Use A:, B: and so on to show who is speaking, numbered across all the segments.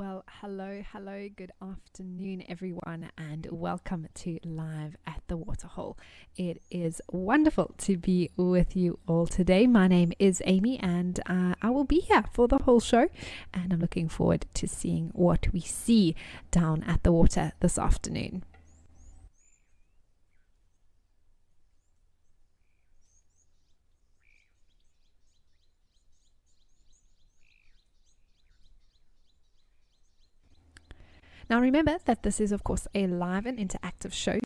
A: Well, hello, good afternoon, everyone, and welcome to Live at the Waterhole. It is wonderful to be with you all today. My name is Amy, and I will be here for the whole show, and I'm looking forward to seeing what we see down at the water this afternoon. Now remember that this is of course a live and interactive show,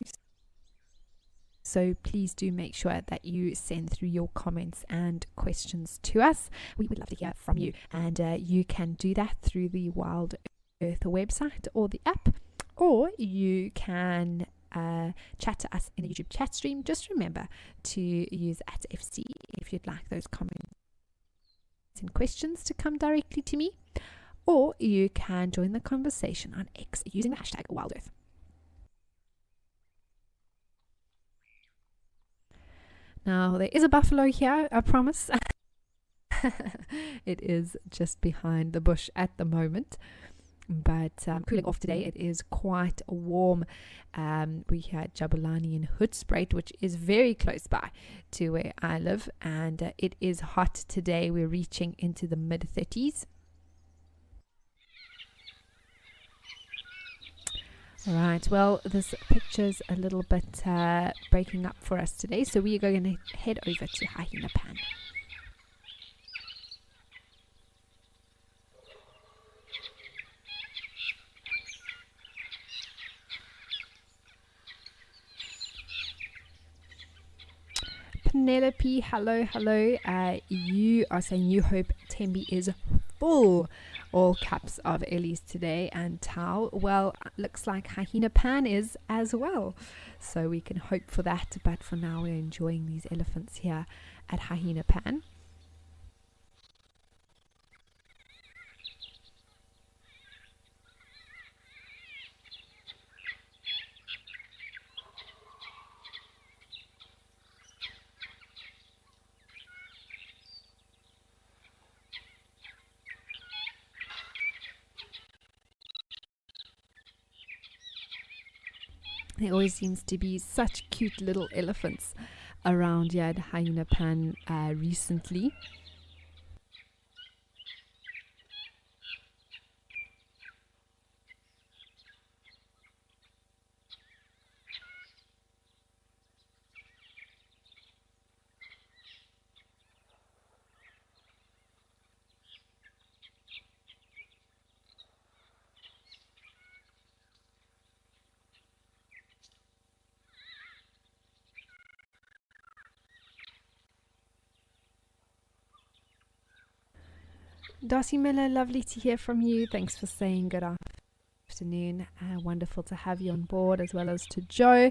A: so please do make sure that you send through your comments and questions to us. We would love to hear from you, and you can do that through the Wild Earth website or the app, or you can chat to us in the YouTube chat stream. Just remember to use @FC if you'd like those comments and questions to come directly to me. Or you can join the conversation on X using the hashtag WildEarth. Now, there is a buffalo here, I promise. It is just behind the bush at the moment. But cooling off today, it is quite warm. We had Jabulani in Hoedspruit, which is very close by to where I live. And it is hot today. We're reaching into the mid-30s. Right, well, this picture's a little bit breaking up for us today, so we are going to head over to Hyena Pan. Penelope, hello. You are saying you hope Tembi is full. All caps of Ellies today, and Tau, well, looks like Hyena Pan is as well, so we can hope for that. But for now, we're enjoying these elephants here at Hyena Pan. There always seems to be such cute little elephants around here at Hyena Pan recently. Darcy Miller, lovely to hear from you. Thanks for saying good afternoon. Wonderful to have you on board, as well as to Joe.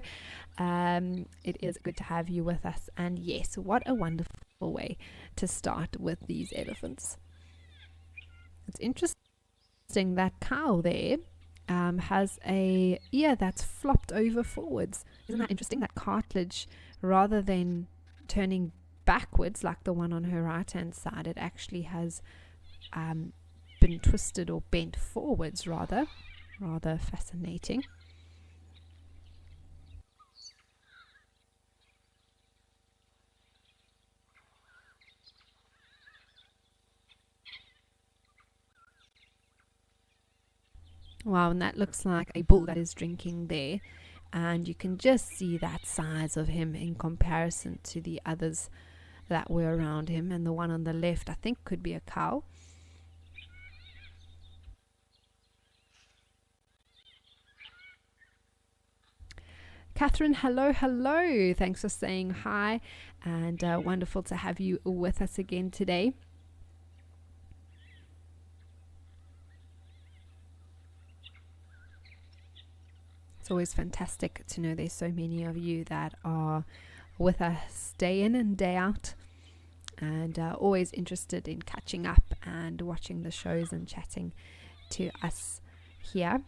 A: It is good to have you with us. And yes, what a wonderful way to start with these elephants. It's interesting that cow there has a ear that's flopped over forwards. Isn't that interesting? That cartilage, rather than turning backwards like the one on her right hand side, it actually has been twisted or bent forwards, rather fascinating. Wow, and that looks like a bull that is drinking there, and you can just see that size of him in comparison to the others that were around him, and the one on the left I think could be a cow. Catherine, hello. Thanks for saying hi, and wonderful to have you with us again today. It's always fantastic to know there's so many of you that are with us day in and day out, and always interested in catching up and watching the shows and chatting to us here.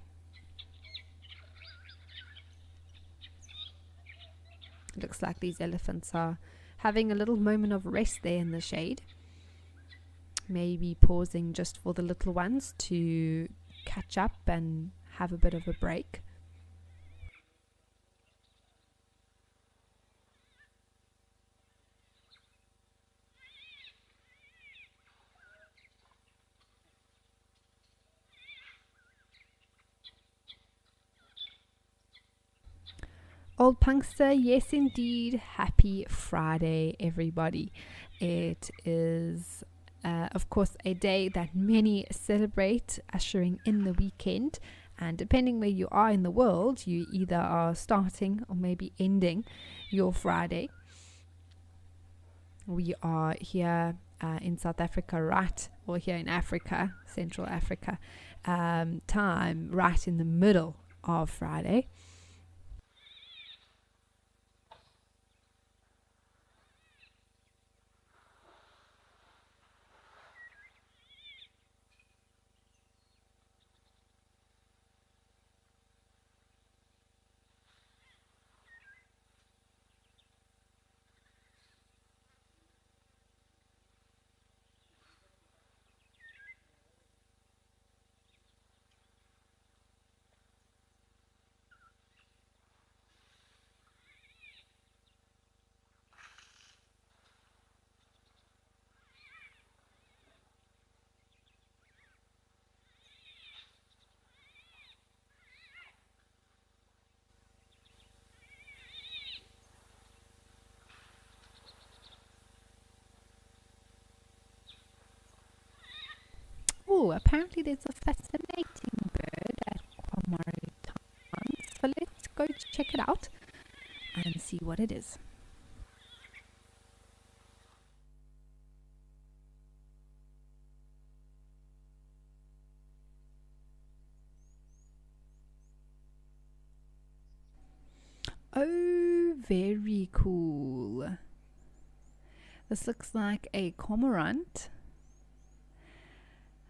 A: It looks like these elephants are having a little moment of rest there in the shade. Maybe pausing just for the little ones to catch up and have a bit of a break. Old Punkster, yes indeed, happy Friday everybody. It is of course a day that many celebrate, ushering in the weekend, and depending where you are in the world, you either are starting or maybe ending your Friday. We are here in South Africa, right, or here in Africa, Central Africa, time right in the middle of Friday. Oh, apparently there's a fascinating bird at Kwamari Town. So let's go check it out and see what it is. Oh, very cool. This looks like a cormorant.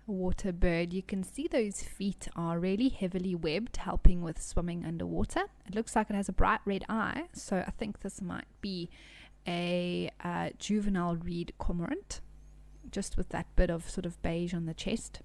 A: Water bird. You can see those feet are really heavily webbed, helping with swimming underwater. It looks like it has a bright red eye, so I think this might be a juvenile reed cormorant, just with that bit of sort of beige on the chest.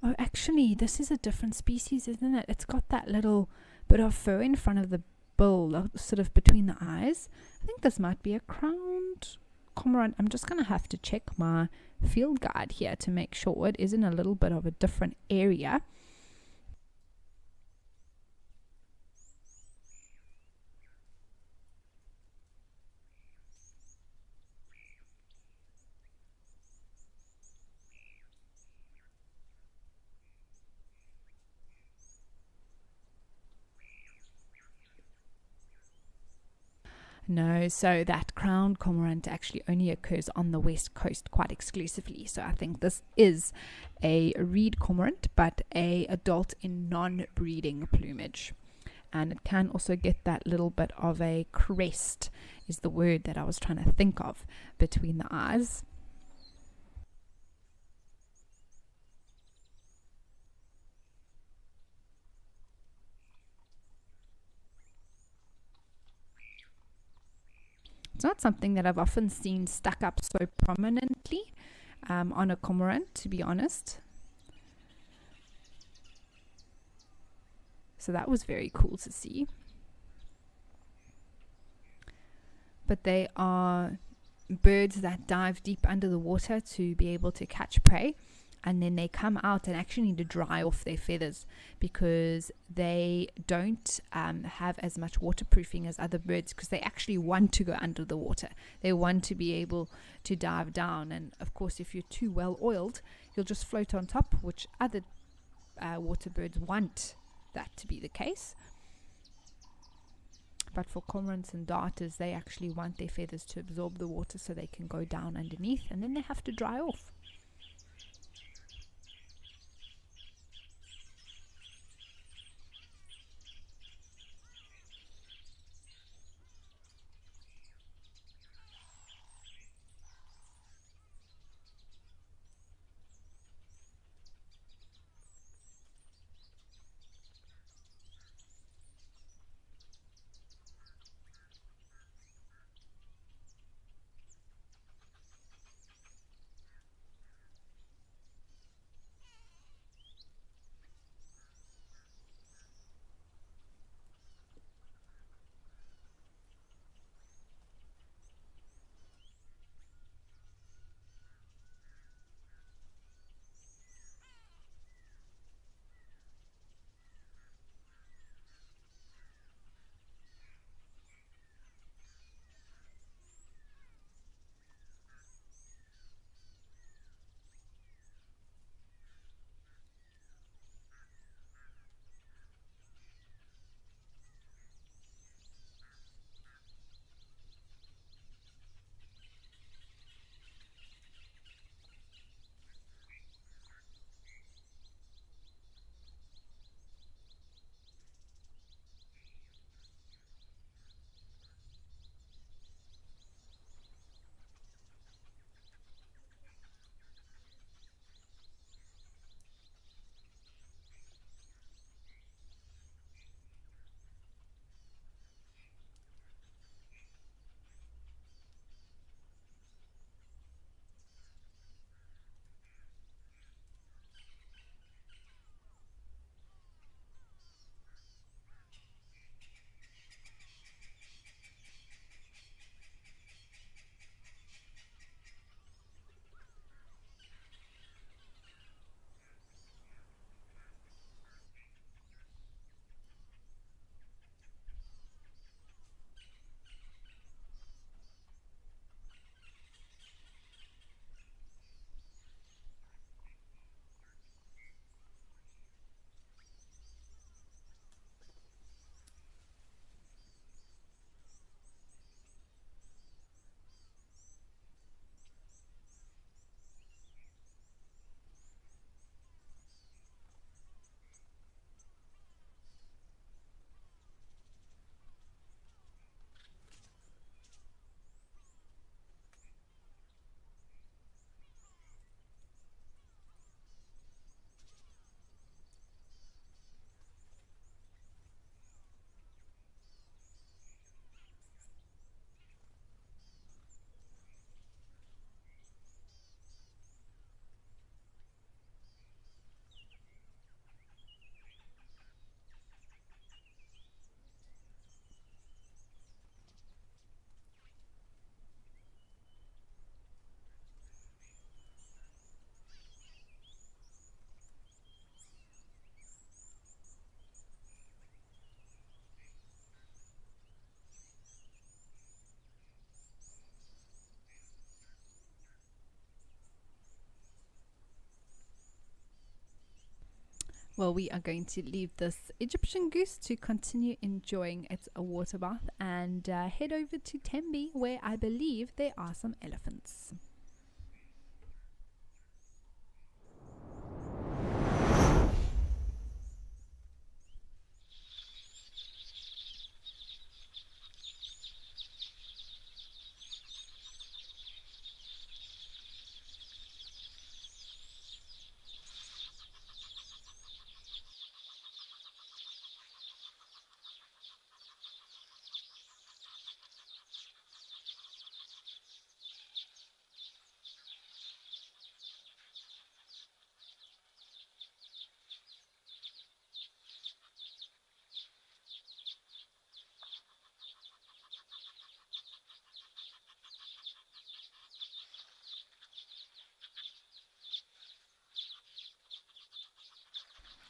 A: Oh, actually, this is a different species, isn't it? It's got that little bit of fur in front of the bill, sort of between the eyes. I think this might be a crowned cormorant. I'm just going to have to check my field guide here to make sure it isn't a little bit of a different area. No, so that crowned cormorant actually only occurs on the west coast quite exclusively. So I think this is a reed cormorant, but a adult in non-breeding plumage. And it can also get that little bit of a crest, is the word that I was trying to think of, between the eyes. It's not something that I've often seen stuck up so prominently on a cormorant, to be honest. So that was very cool to see. But they are birds that dive deep under the water to be able to catch prey. And then they come out and actually need to dry off their feathers because they don't have as much waterproofing as other birds, because they actually want to go under the water. They want to be able to dive down. And of course, if you're too well oiled, you'll just float on top, which other water birds want that to be the case. But for cormorants and darters, they actually want their feathers to absorb the water so they can go down underneath, and then they have to dry off. Well, we are going to leave this Egyptian goose to continue enjoying its water bath and head over to Tembe, where I believe there are some elephants.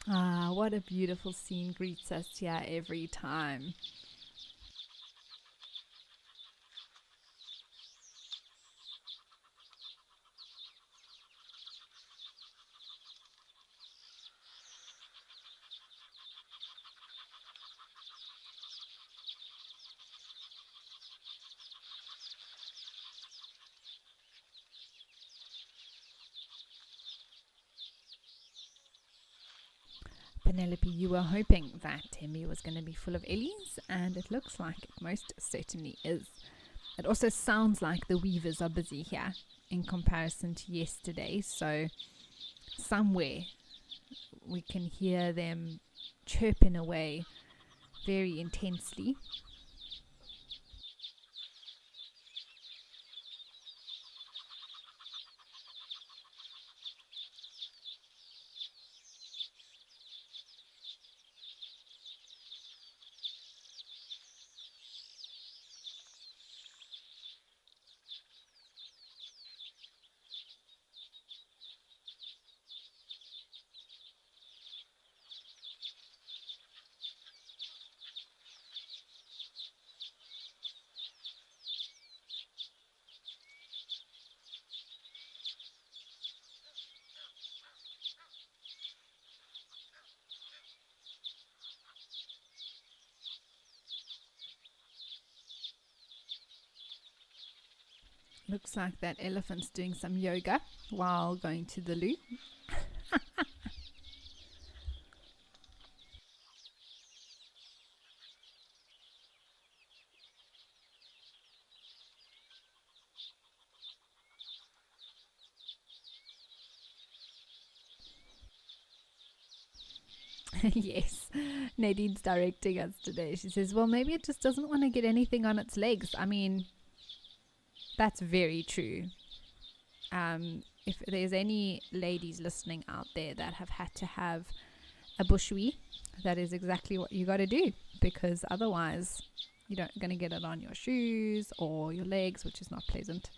A: Ah, what a beautiful scene greets us here every time. Penelope, you were hoping that Tembe was going to be full of Ellies, and it looks like it most certainly is. It also sounds like the weavers are busy here in comparison to yesterday, so somewhere we can hear them chirping away very intensely. Looks like that elephant's doing some yoga while going to the loo. Yes, Nadine's directing us today. She says, well, maybe it just doesn't want to get anything on its legs. I mean, that's very true. If there's any ladies listening out there that have had to have a bushwee, that is exactly what you got to do, because otherwise you're not going to get it on your shoes or your legs, which is not pleasant.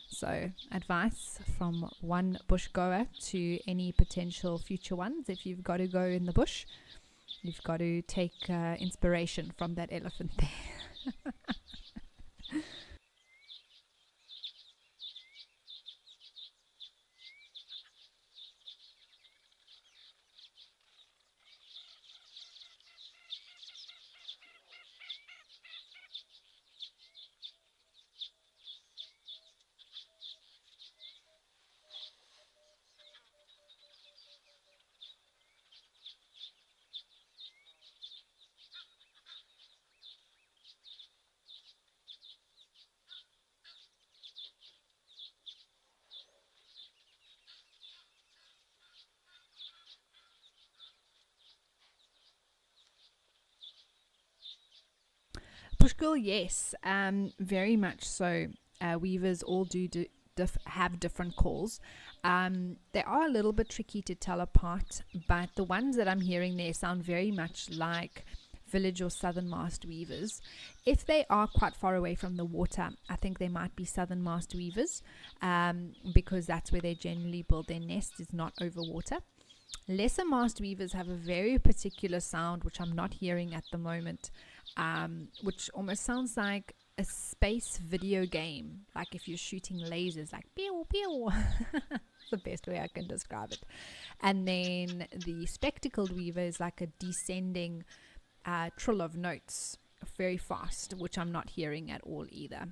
A: So advice from one bush goer to any potential future ones: if you've got to go in the bush, you've got to take inspiration from that elephant there. Pushkal, yes, very much so. Weavers all do have different calls. They are a little bit tricky to tell apart, but the ones that I'm hearing there sound very much like village or southernmost weavers. If they are quite far away from the water, I think they might be southernmost weavers, because that's where they generally build their nest, is not over water. Lesser mast weavers have a very particular sound, which I'm not hearing at the moment, which almost sounds like a space video game, like if you're shooting lasers, like pew pew. the best way I can describe it. And then the spectacled weaver is like a descending trill of notes, very fast, which I'm not hearing at all either.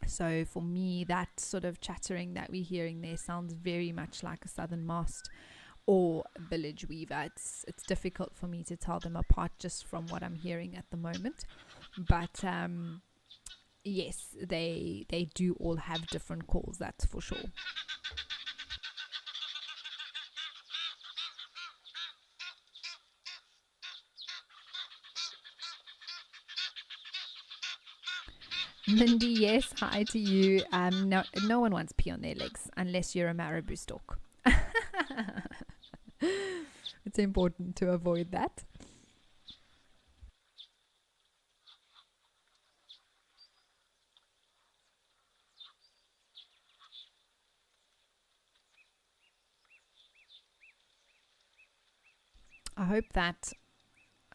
A: So for me, that sort of chattering that we're hearing there sounds very much like a southern mast or a village weaver. It's difficult for me to tell them apart just from what I'm hearing at the moment. But yes, they do all have different calls, that's for sure. Mindy, yes, hi to you. No one wants pee on their legs unless you're a marabou stork. It's important to avoid that. I hope that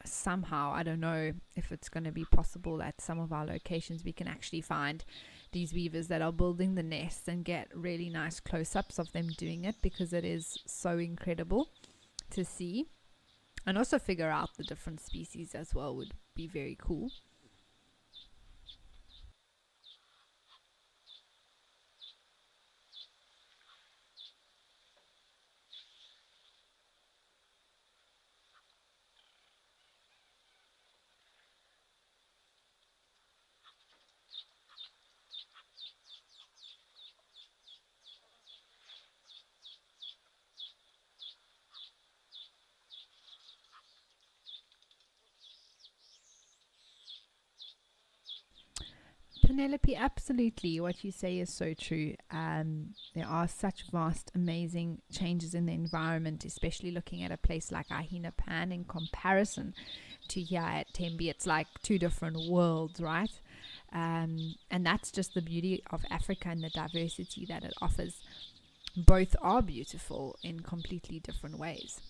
A: somehow, I don't know if it's going to be possible at some of our locations, we can actually find these weavers that are building the nests and get really nice close-ups of them doing it, because it is so incredible to see. And also figure out the different species as well would be very cool. Penelope, absolutely. What you say is so true. There are such vast, amazing changes in the environment, especially looking at a place like Ahina Pan in comparison to here at Tembe. It's like two different worlds, right? And that's just the beauty of Africa and the diversity that it offers. Both are beautiful in completely different ways.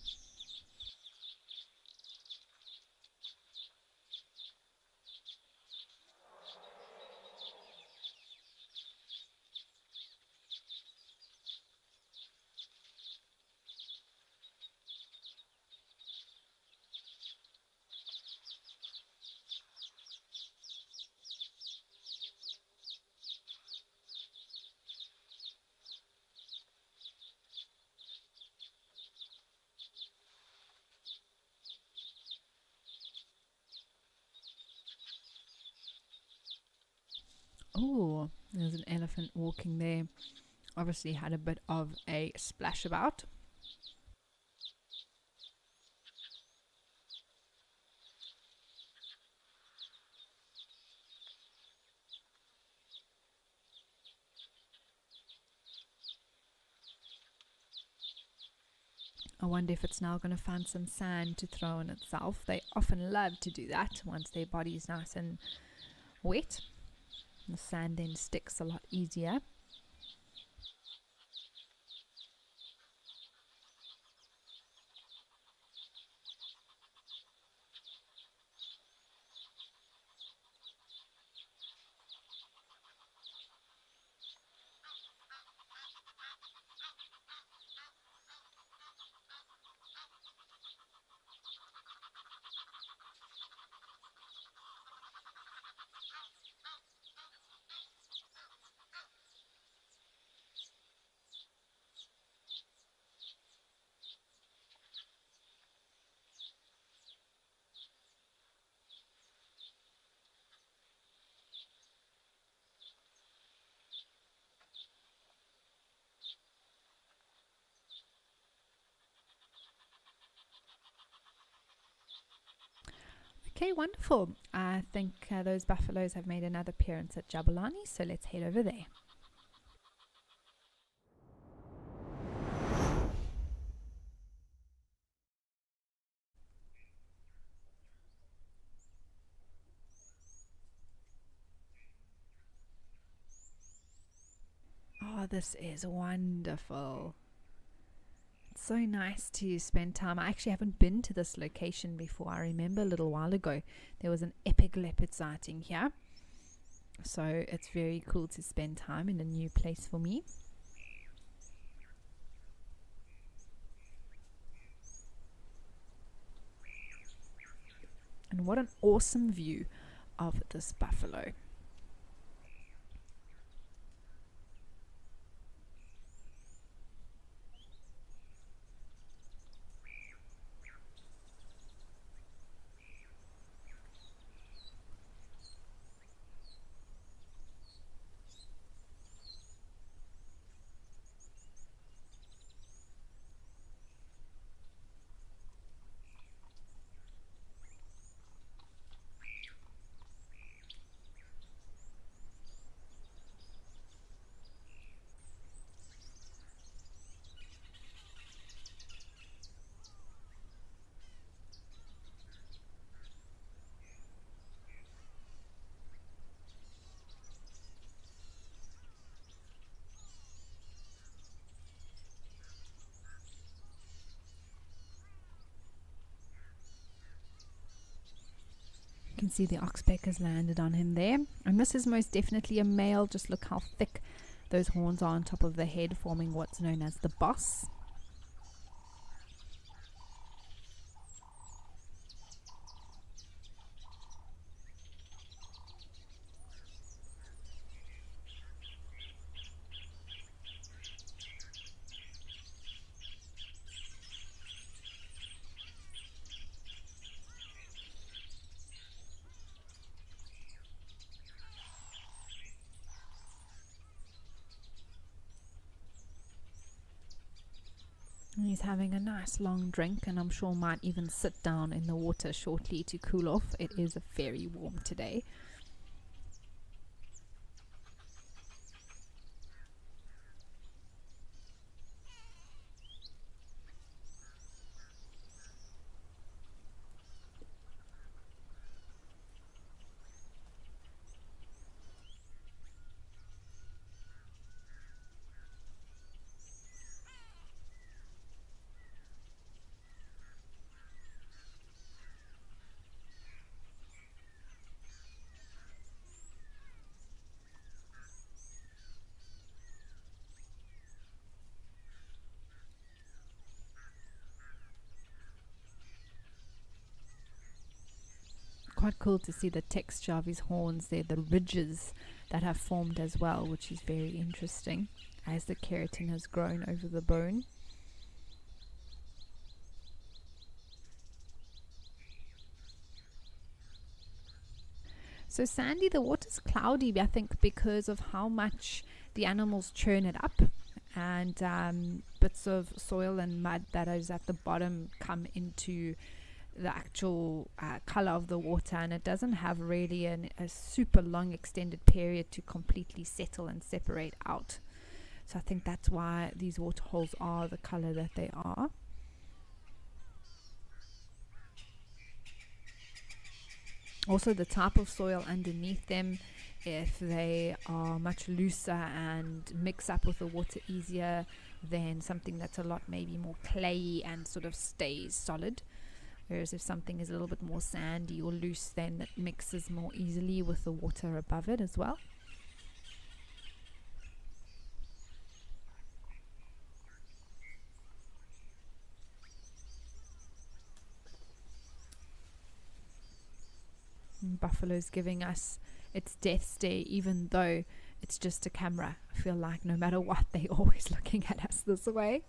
A: Oh, there's an elephant walking there. Obviously had a bit of a splash about. I wonder if it's now going to find some sand to throw on itself. They often love to do that once their body is nice and wet. The sand then sticks a lot easier. Okay, wonderful. I think those buffaloes have made another appearance at Jabulani, so let's head over there. Oh, this is wonderful. It's so nice to spend time. I actually haven't been to this location before. I remember a little while ago there was an epic leopard sighting here. So it's very cool to spend time in a new place for me. And what an awesome view of this buffalo. You can see the oxpeck has landed on him there, and this is most definitely a male. Just look how thick those horns are on top of the head, forming what's known as the boss. He's having a nice long drink, and I'm sure might even sit down in the water shortly to cool off. It is very warm today. Quite cool to see the texture of his horns there, the ridges that have formed as well, which is very interesting as the keratin has grown over the bone. So Sandy, the water's cloudy, I think, because of how much the animals churn it up, and bits of soil and mud that is at the bottom come into the actual color of the water, and it doesn't have really a super long extended period to completely settle and separate out. So I think that's why these waterholes are the color that they are. Also the type of soil underneath them, if they are much looser and mix up with the water easier than something that's a lot maybe more clayey and sort of stays solid. Whereas if something is a little bit more sandy or loose, then it mixes more easily with the water above it as well. And buffalo's giving us its death stare, even though it's just a camera. I feel like no matter what, they're always looking at us this way.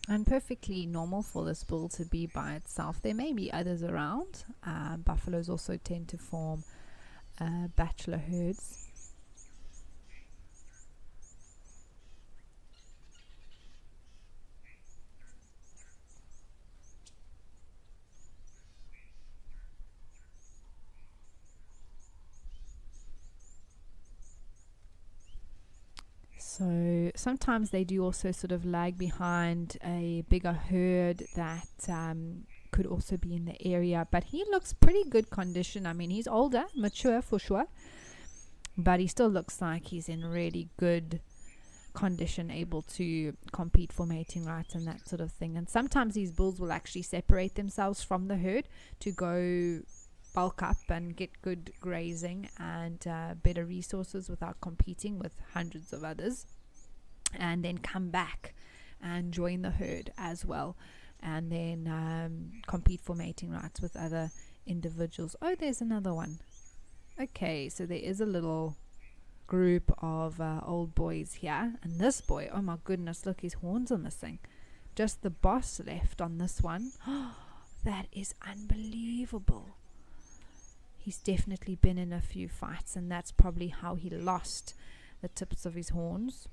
A: And perfectly normal for this bull to be by itself. There may be others around. Buffaloes also tend to form bachelor herds. So sometimes they do also sort of lag behind a bigger herd that could also be in the area, but he looks pretty good condition. I mean, he's older, mature for sure, but he still looks like he's in really good condition, able to compete for mating rights and that sort of thing. And sometimes these bulls will actually separate themselves from the herd to go bulk up and get good grazing and better resources without competing with hundreds of others, and then come back and join the herd as well, and then compete for mating rights with other individuals. Oh, there's another one. Okay, so there is a little group of old boys here, and this boy, oh my goodness, look, his horns are missing. Just the boss left on this one. That is unbelievable. He's definitely been in a few fights, and that's probably how he lost the tips of his horns.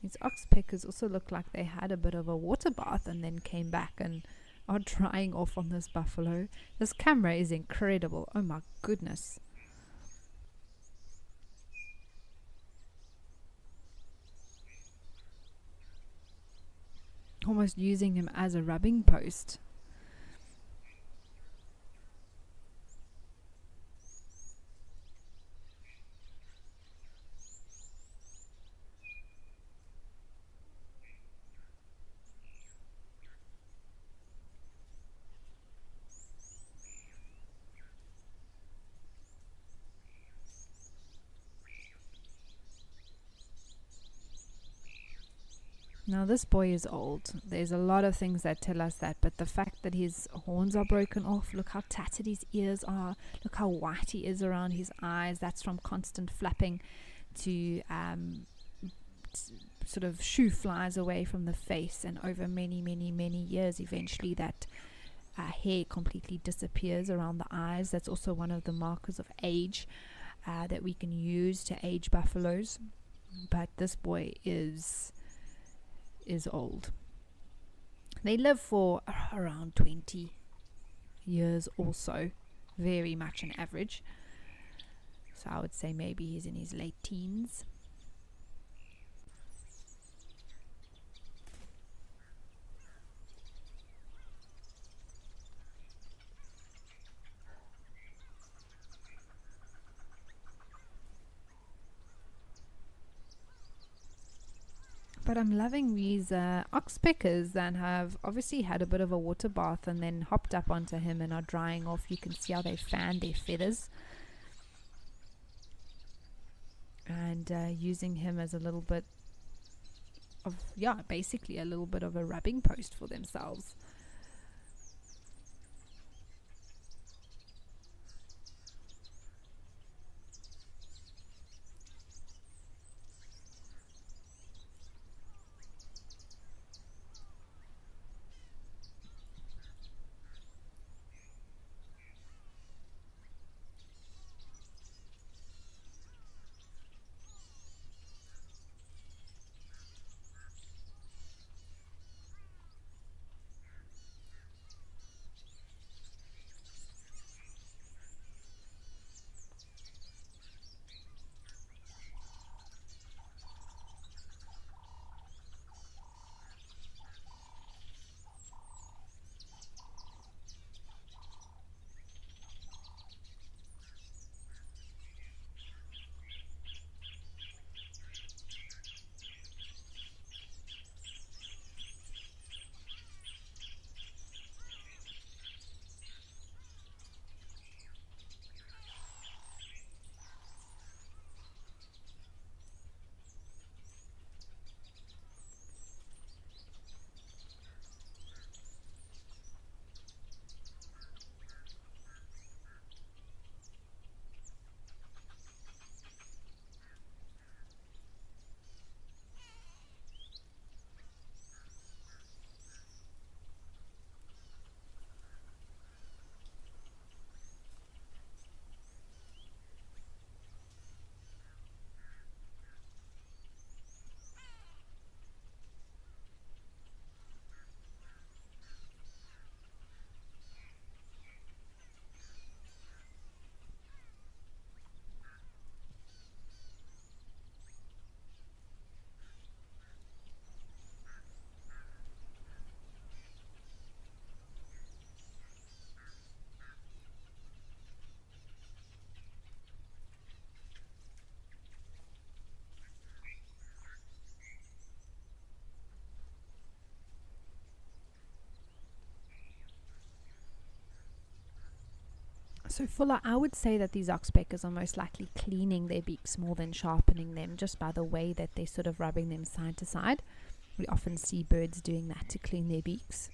A: These oxpeckers also look like they had a bit of a water bath and then came back and are drying off on this buffalo. This camera is incredible. Oh my goodness. Almost using him as a rubbing post. Now this boy is old. There's a lot of things that tell us that, but the fact that his horns are broken off, look how tattered his ears are, look how white he is around his eyes, that's from constant flapping to sort of shoo flies away from the face, and over many years eventually that hair completely disappears around the eyes. That's also one of the markers of age that we can use to age buffaloes. But this boy is old. They live for around 20 years or so, very much an average. So I would say maybe he's in his late teens. But I'm loving these oxpeckers that have obviously had a bit of a water bath and then hopped up onto him and are drying off. You can see how they fan their feathers. And using him as a little bit of, basically a little bit of a rubbing post for themselves. So Fuller, I would say that these oxpeckers are most likely cleaning their beaks more than sharpening them, just by the way that they're sort of rubbing them side to side. We often see birds doing that to clean their beaks.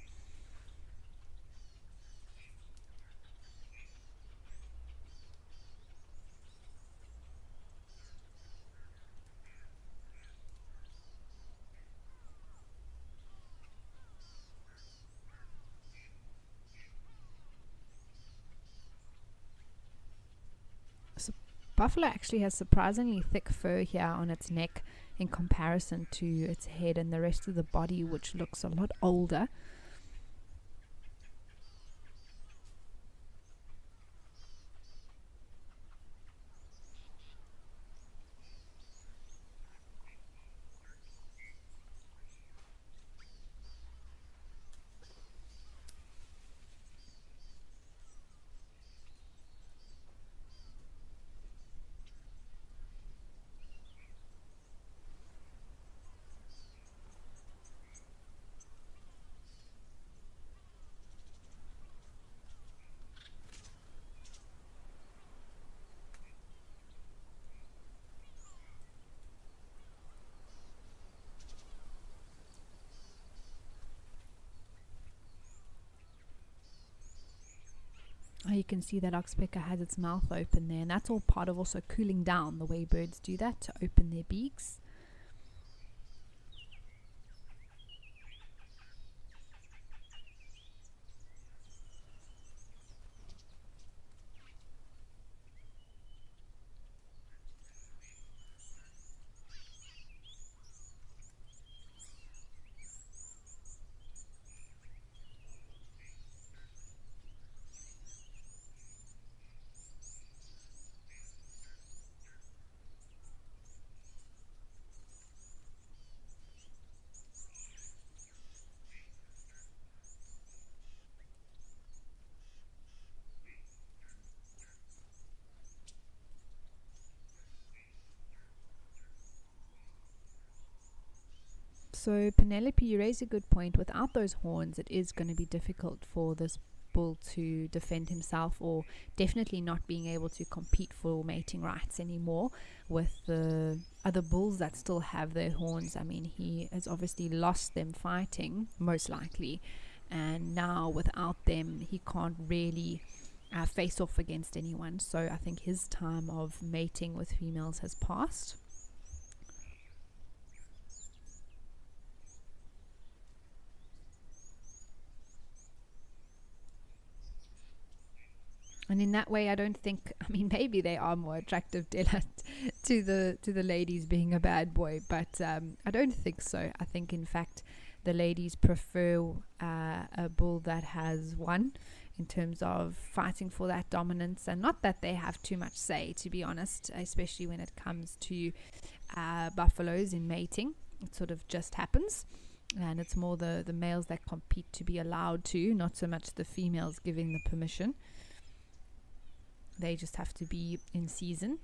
A: Buffalo actually has surprisingly thick fur here on its neck in comparison to its head and the rest of the body, which looks a lot older. You can see that oxpecker has its mouth open there, and that's all part of also cooling down, the way birds do that to open their beaks. So Penelope, you raise a good point. Without those horns, it is going to be difficult for this bull to defend himself, or definitely not being able to compete for mating rights anymore with the other bulls that still have their horns. I mean, he has obviously lost them fighting, most likely, and now without them, he can't really face off against anyone. So I think his time of mating with females has passed. And in that way, I don't think, I mean, maybe they are more attractive, Della, to the ladies being a bad boy, but I don't think so. I think, in fact, the ladies prefer a bull that has won in terms of fighting for that dominance, and not that they have too much say, to be honest, especially when it comes to buffaloes in mating. It sort of just happens, and it's more the males that compete to be allowed to, not so much the females giving the permission. They just have to be in season.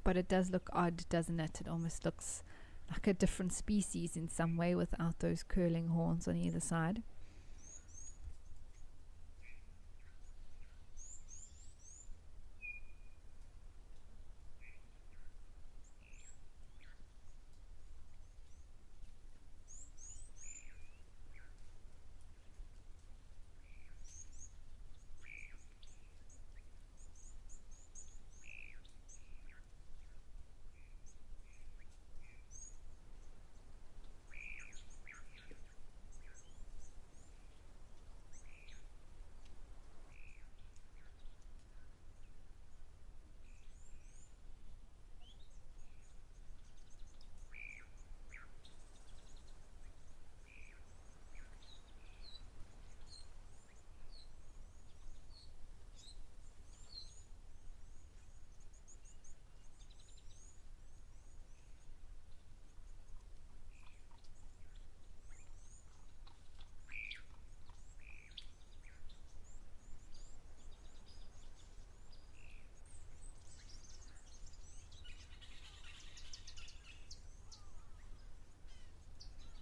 A: But it does look odd, doesn't it? It almost looks like a different species in some way without those curling horns on either side.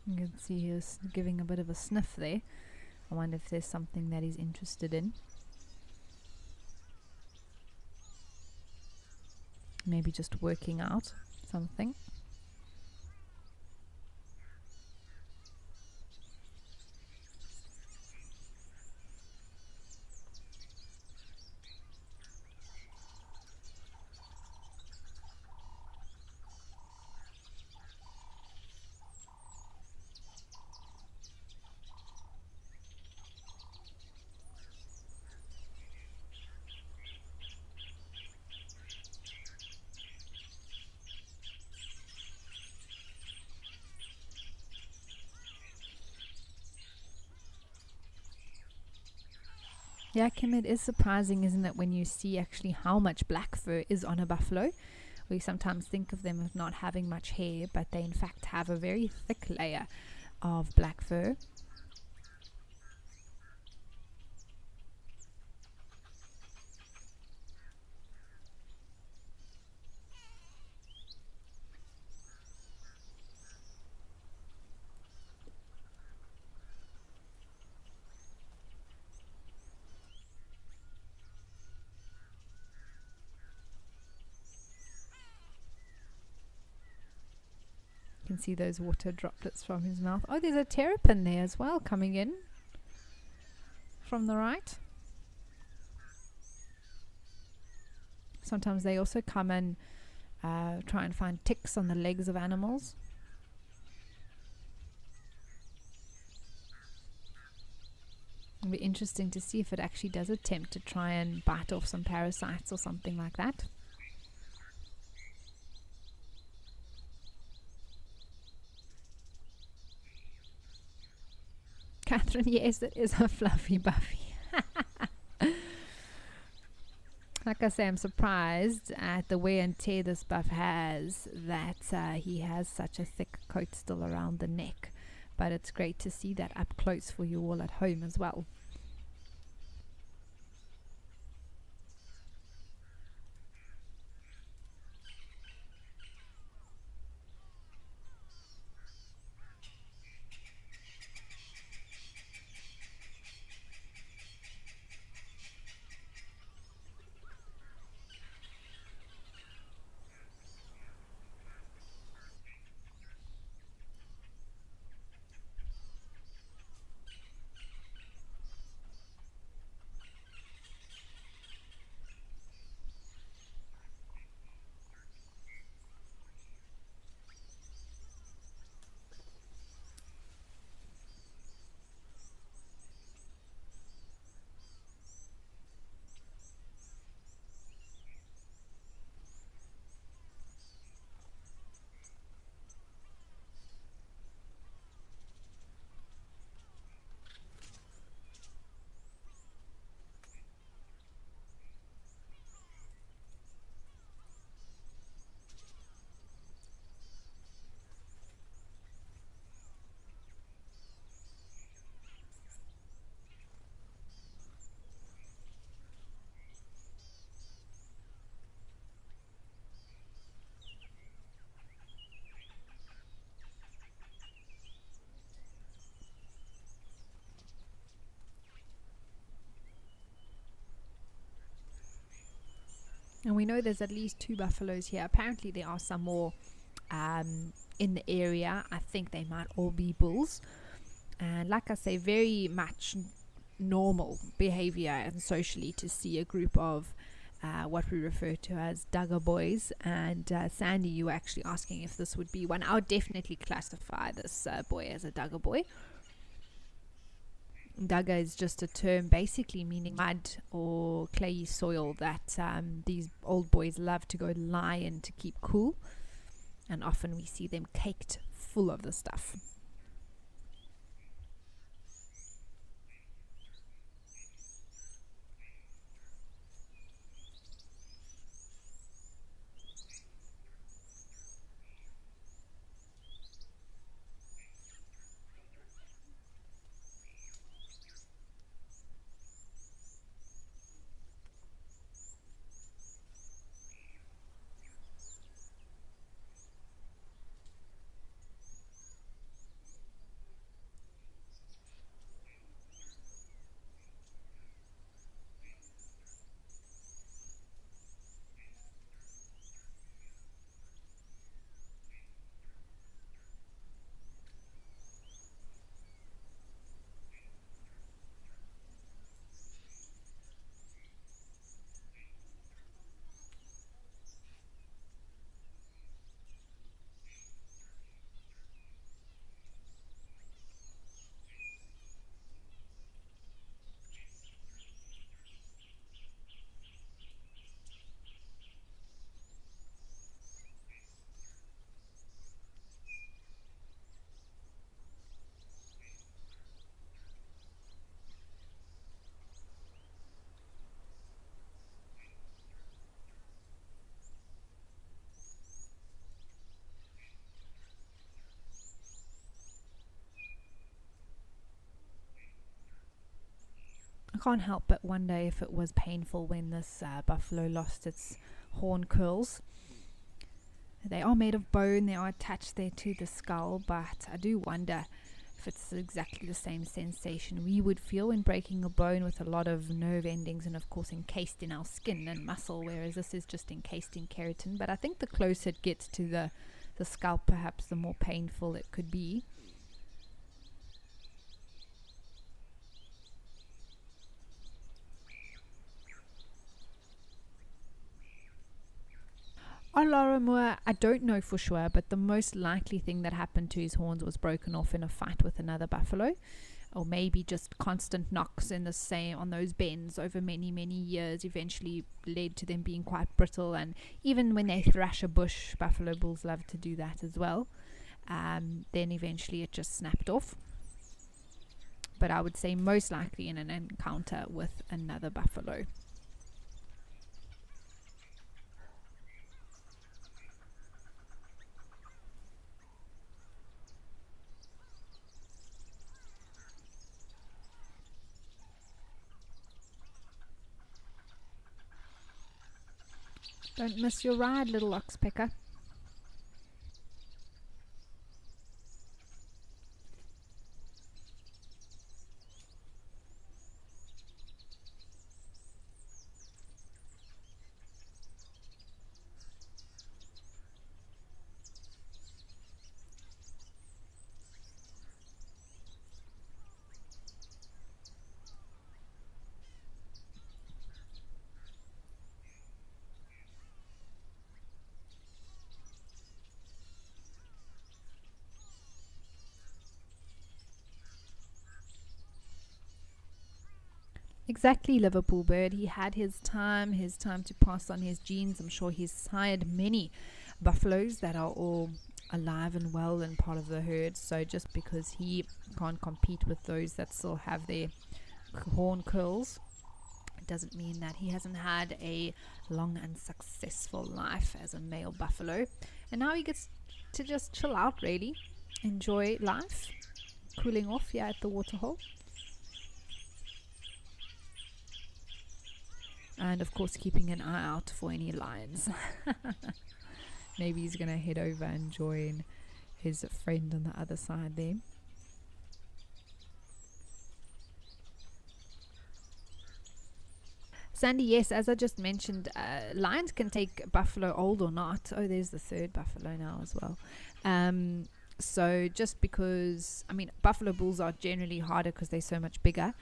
A: You can see he's giving a bit of a sniff there. I wonder if there's something that he's interested in. Maybe just working out something. Yeah, Kim, it is surprising, isn't it, when you see actually how much black fur is on a buffalo. We sometimes think of them as not having much hair, but they in fact have a very thick layer of black fur. You can see those water droplets from his mouth. Oh, there's a terrapin there as well coming in from the right. Sometimes they also come and try and find ticks on the legs of animals. It'll be interesting to see if it actually does attempt to try and bite off some parasites or something like that. Catherine, yes, it is a fluffy Buffy. Like I say, I'm surprised at the wear and tear this buff has, that he has such a thick coat still around the neck. But it's great to see that up close for you all at home as well. And we know there's at least 2 buffaloes here. Apparently there are some more in the area. I think they might all be bulls. And like I say, very much normal behavior and socially to see a group of what we refer to as Duggar boys. And Sandy, you were actually asking if this would be one. I would definitely classify this boy as a Duggar boy. Duggar is just a term basically meaning mud or clayey soil that these old boys love to go lie in to keep cool, and often we see them caked full of the stuff. can't help but wonder if it was painful when this buffalo lost its horn curls. They are made of bone, they are attached there to the skull, but I do wonder if it's exactly the same sensation we would feel when breaking a bone, with a lot of nerve endings and of course encased in our skin and muscle, whereas this is just encased in keratin. But I think the closer it gets to the scalp, perhaps the more painful it could be. Olaramua, I don't know for sure, but the most likely thing that happened to his horns was broken off in a fight with another buffalo, or maybe just constant knocks in the same on those bends over many years eventually led to them being quite brittle. And even when they thrash a bush, buffalo bulls love to do that as well, then eventually it just snapped off. But I would say most likely in an encounter with another buffalo. Don't miss your ride, little oxpecker. Exactly, Liverpool bird. He had his time to pass on his genes. I'm sure he's sired many buffaloes that are all alive and well and part of the herd. So just because he can't compete with those that still have their horn curls, it doesn't mean that he hasn't had a long and successful life as a male buffalo. And now he gets to just chill out, really enjoy life, cooling off here at the waterhole. And of course keeping an eye out for any lions. Maybe he's going to head over and join his friend on the other side there. Sandy, yes, as I just mentioned, lions can take buffalo old or not. Oh, there's the third buffalo now as well. So just because, I mean, buffalo bulls are generally harder because they're so much bigger,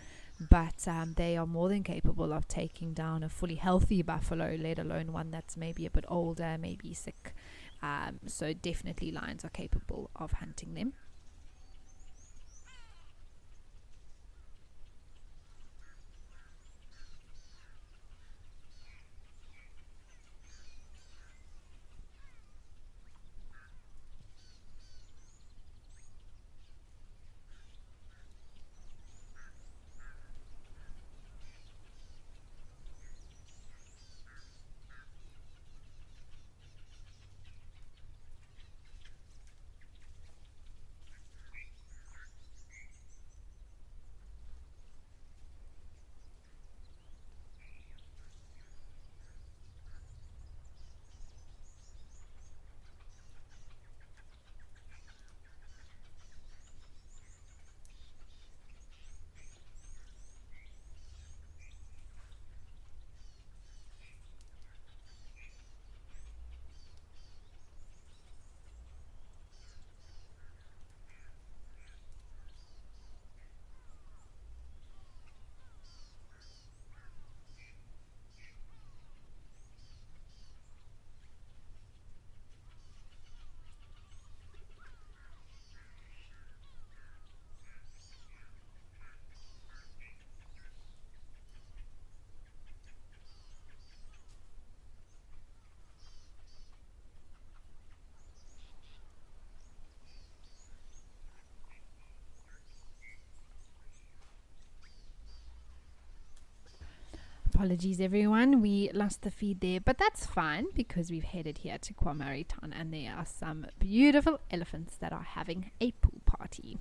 A: but they are more than capable of taking down a fully healthy buffalo, let alone one that's maybe a bit older, maybe sick. So definitely lions are capable of hunting them. Apologies everyone, we lost the feed there, but that's fine because we've headed here to Kwamari Town and there are some beautiful elephants that are having a pool party.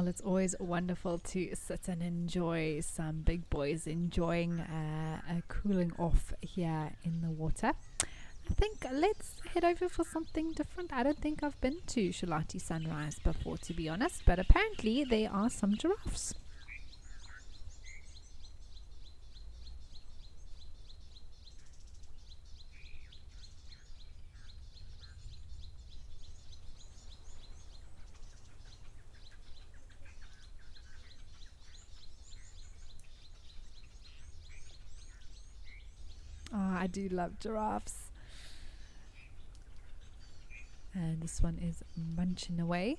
A: Well, it's always wonderful to sit and enjoy some big boys enjoying a cooling off here in the water. I think let's head over for something different. I don't think I've been to Shalati Sunrise before, to be honest, but apparently there are some giraffes. Oh, I do love giraffes. And this one is munching away.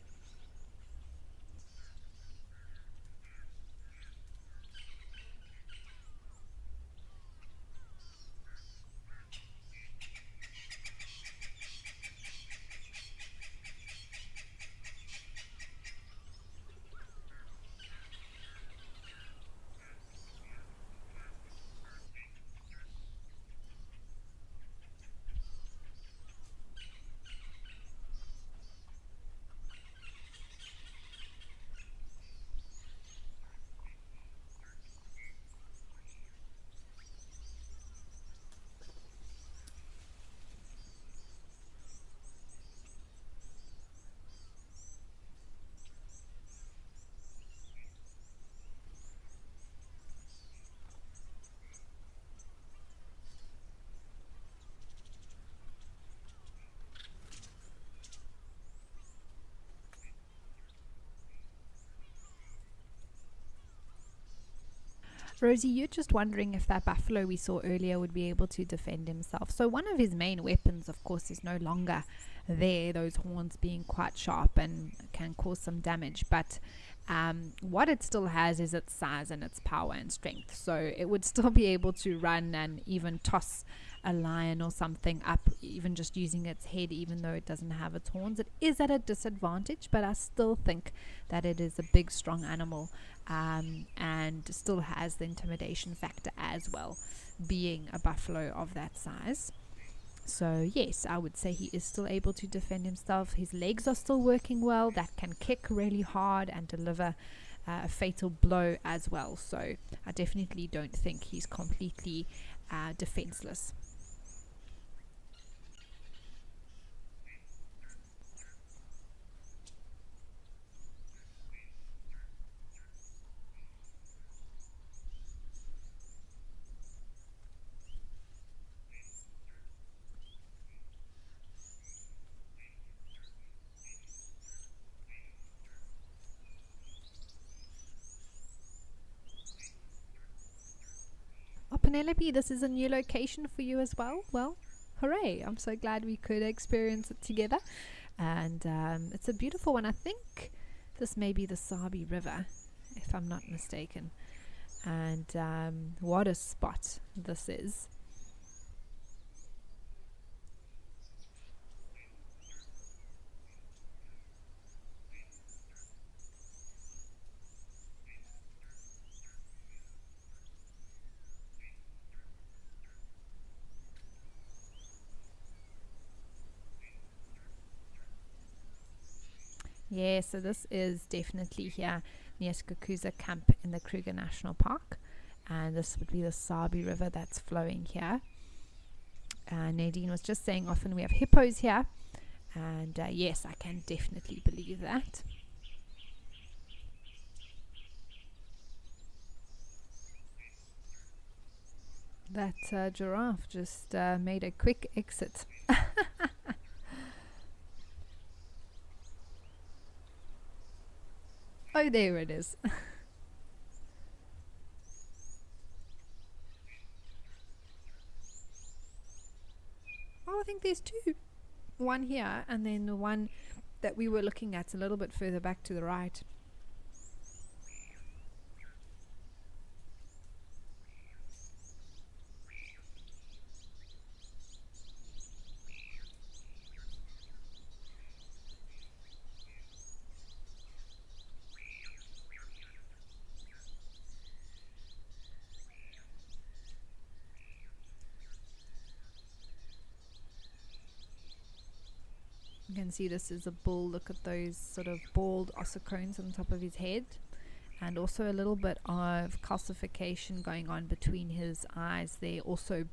A: Rosie, you're just wondering if that buffalo we saw earlier would be able to defend himself. So one of his main weapons, of course, is no longer there, those horns being quite sharp and can cause some damage. But what it still has is its size and its power and strength. So it would still be able to run and even toss a lion or something up, even just using its head, even though it doesn't have its horns. It is at a disadvantage, but I still think that it is a big, strong animal. And still has the intimidation factor as well, being a buffalo of that size. So yes, I would say he is still able to defend himself. His legs are still working well, that can kick really hard and deliver a fatal blow as well. So I definitely don't think he's completely defenseless. Oh, Penelope, this is a new location for you as well. Well, hooray. I'm so glad we could experience it together. And it's a beautiful one. I think this may be the Sabi River, if I'm not mistaken. And what a spot this is. Yeah, so this is definitely here near Skukuza Camp in the Kruger National Park. And this would be the Sabi River that's flowing here. Nadine was just saying often we have hippos here. And yes, I can definitely believe that. That giraffe just made a quick exit. Oh, there it is. Oh, I think there's two. One here, and then the one that we were looking at a little bit further back to the right. You can see this is a bull. Look at those sort of bald ossicones on top of his head, and also a little bit of calcification going on between his eyes. They're also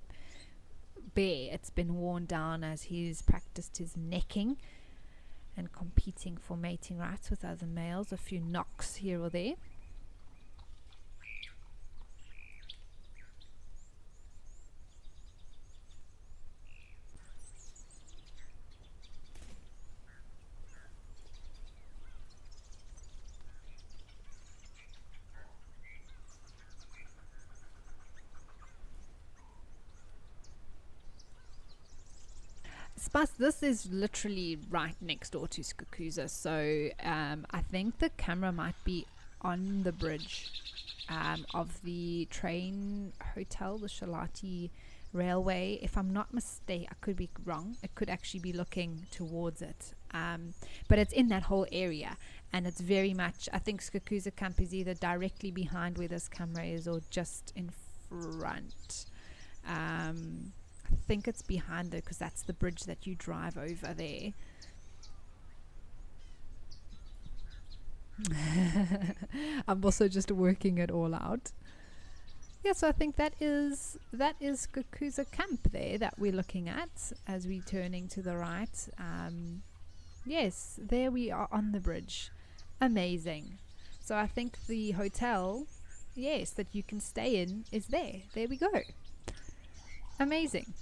A: bare. It's been worn down as he's practiced his necking and competing for mating rights with other males. A few knocks here or there. Spice, this is literally right next door to Skukuza, so I think the camera might be on the bridge of the train hotel, the Shalati Railway. If I'm not mistaken, I could be wrong. It could actually be looking towards it, but it's in that whole area, and it's very much, I think Skukuza camp is either directly behind where this camera is or just in front. I think it's behind though, because that's the bridge that you drive over there. I'm also just working it all out. Yeah, so I think that is Skukuza camp there that we're looking at as we're turning to the right. Yes, there we are on the bridge. Amazing. So I think the hotel, yes, that you can stay in is there. There we go. Amazing.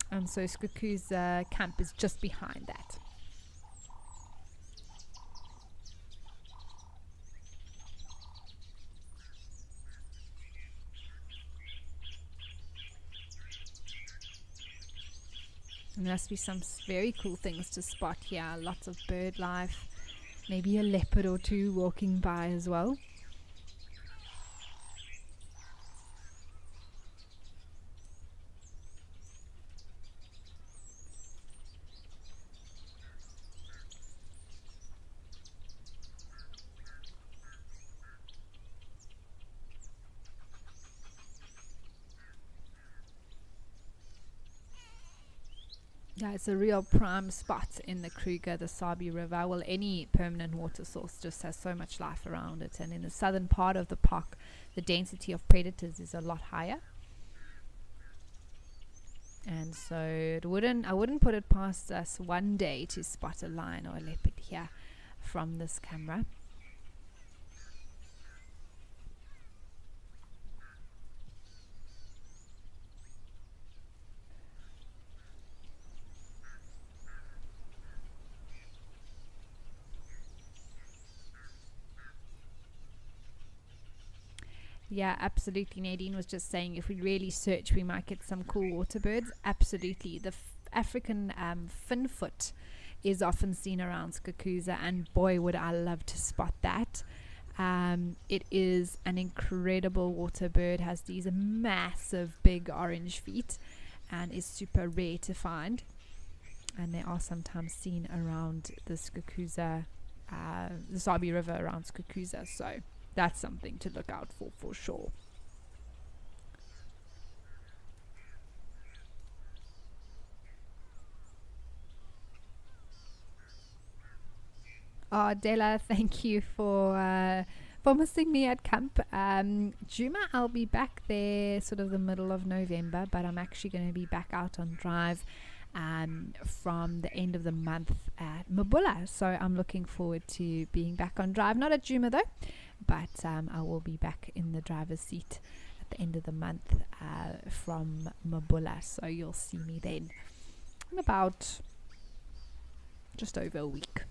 A: And so Skukuza camp is just behind that. There must be some very cool things to spot here. Lots of bird life. Maybe a leopard or two walking by as well. Yeah, it's a real prime spot in the Kruger, the Sabi River. Well, any permanent water source just has so much life around it. And in the southern part of the park, the density of predators is a lot higher. And so I wouldn't put it past us one day to spot a lion or a leopard here from this camera. Yeah, absolutely. Nadine was just saying if we really search, we might get some cool water birds. Absolutely. The African finfoot is often seen around Skukuza, and boy, would I love to spot that. It is an incredible water bird, has these massive big orange feet, and is super rare to find. And they are sometimes seen around the Skukuza, the Sabi River around Skukuza. So that's something to look out for sure. Oh, Della, thank you for missing me at camp. Juma, I'll be back there sort of the middle of November, but I'm actually going to be back out on drive from the end of the month at Mabula. So I'm looking forward to being back on drive. Not at Juma though, but I will be back in the driver's seat at the end of the month from Mabula. So you'll see me then in about just over a week.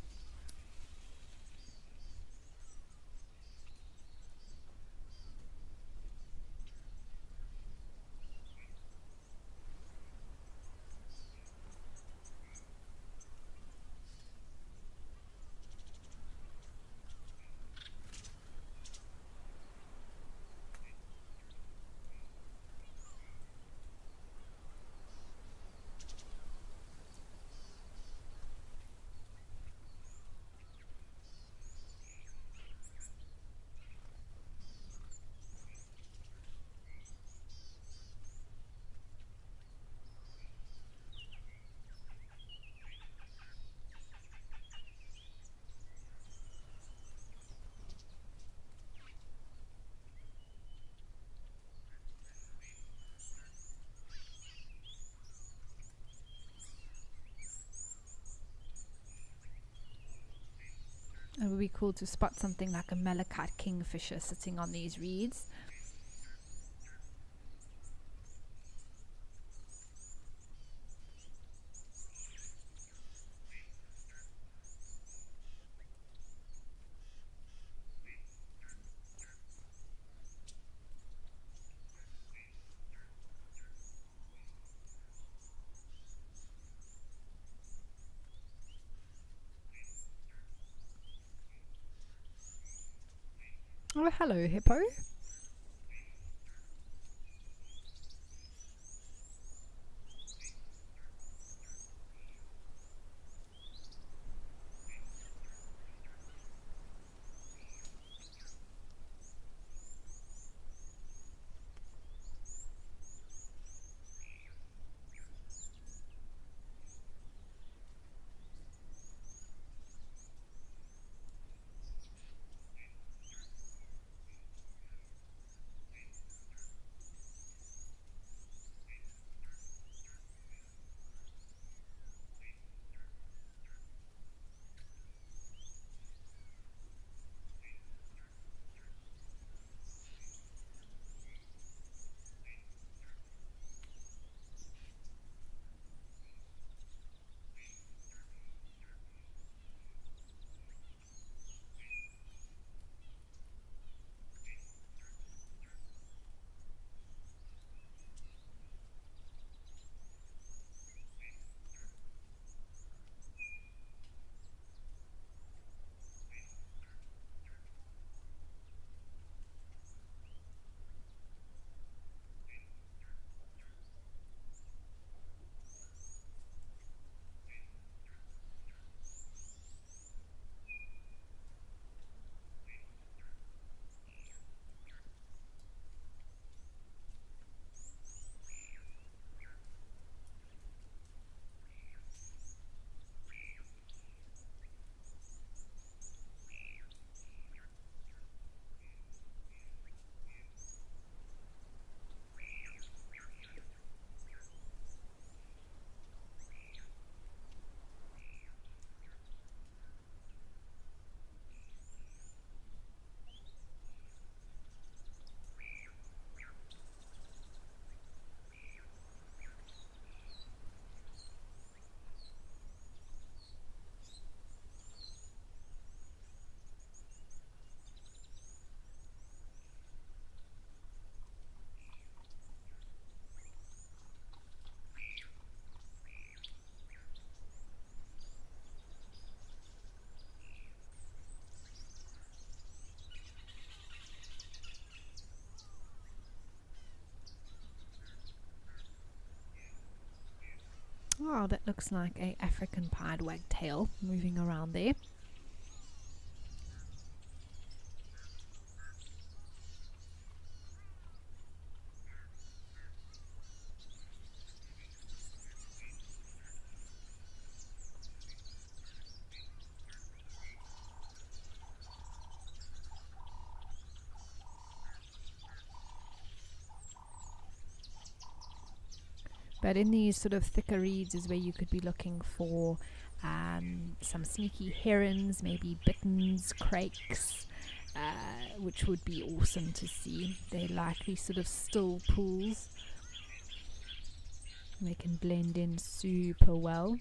A: be cool to spot something like a malachite kingfisher sitting on these reeds. Oh, hello, hippo. Oh, that looks like a African pied wagtail moving around there. But in these sort of thicker reeds is where you could be looking for some sneaky herons, maybe bittens, crakes, which would be awesome to see. They like these sort of still pools. They can blend in super well.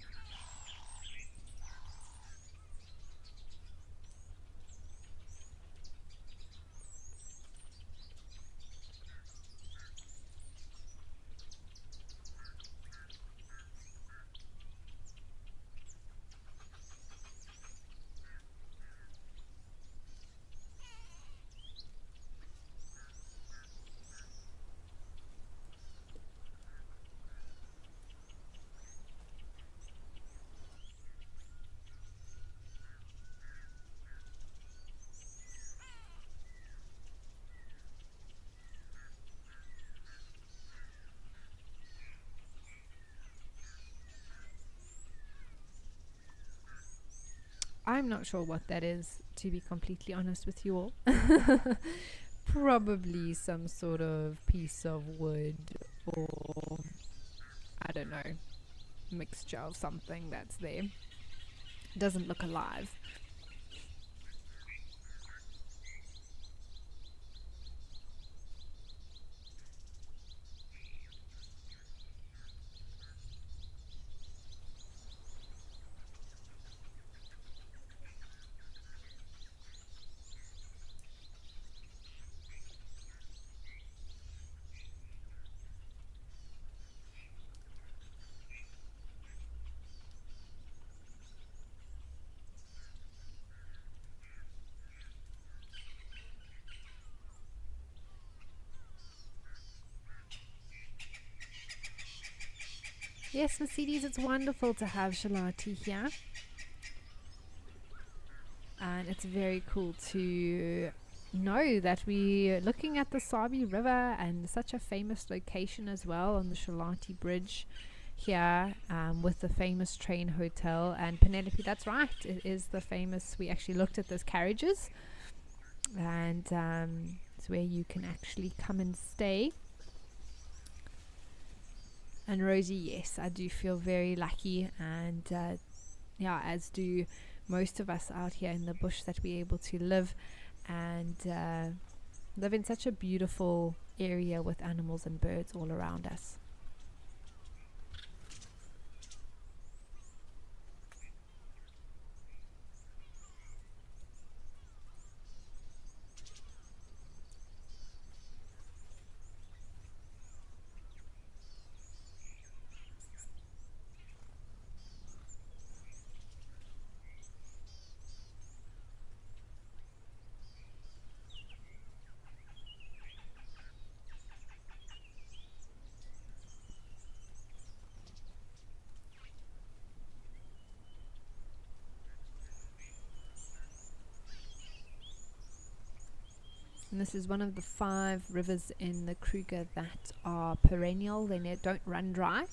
A: I'm not sure what that is, to be completely honest with you all. Probably some sort of piece of wood or, I don't know, mixture of something that's there. Doesn't look alive. Yes, Mercedes, it's wonderful to have Shalati here. And it's very cool to know that we're looking at the Sabi River and such a famous location as well on the Shalati Bridge here, with the famous train hotel. And Penelope, that's right, it is the famous, we actually looked at those carriages, and it's where you can actually come and stay. And Rosie, yes, I do feel very lucky, and yeah, as do most of us out here in the bush, that we're able to live and live in such a beautiful area with animals and birds all around us. And this is one of the 5 rivers in the Kruger that are perennial. They don't run dry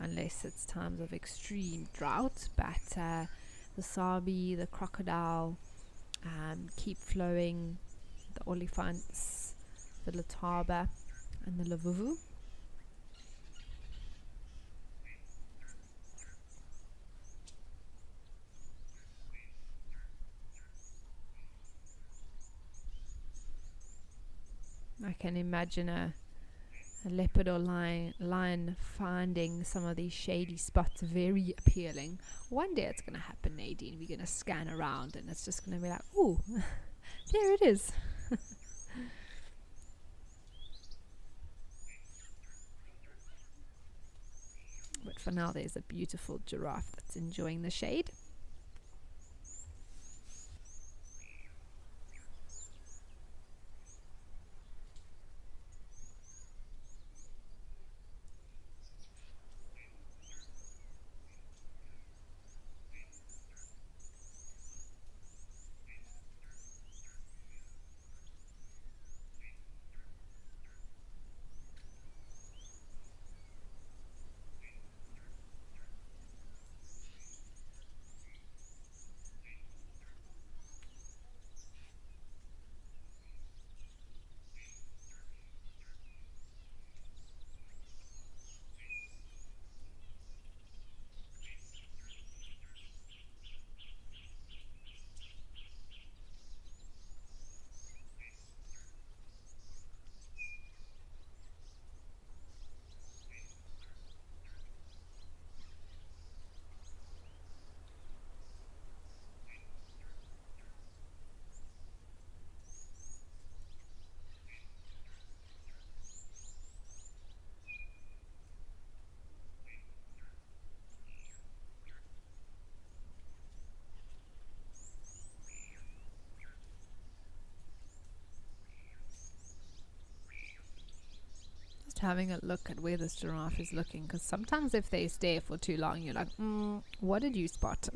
A: unless it's times of extreme drought. But the Sabi, the Crocodile keep flowing, the Olifants, the Letaba, and the Lavuvu. I can imagine a leopard or lion finding some of these shady spots very appealing. One day it's going to happen, Nadine. We're going to scan around and it's just going to be like, ooh, there it is. But for now, there's a beautiful giraffe that's enjoying the shade. Having a look at where this giraffe is looking, because sometimes if they stare for too long, you're like, what did you spot?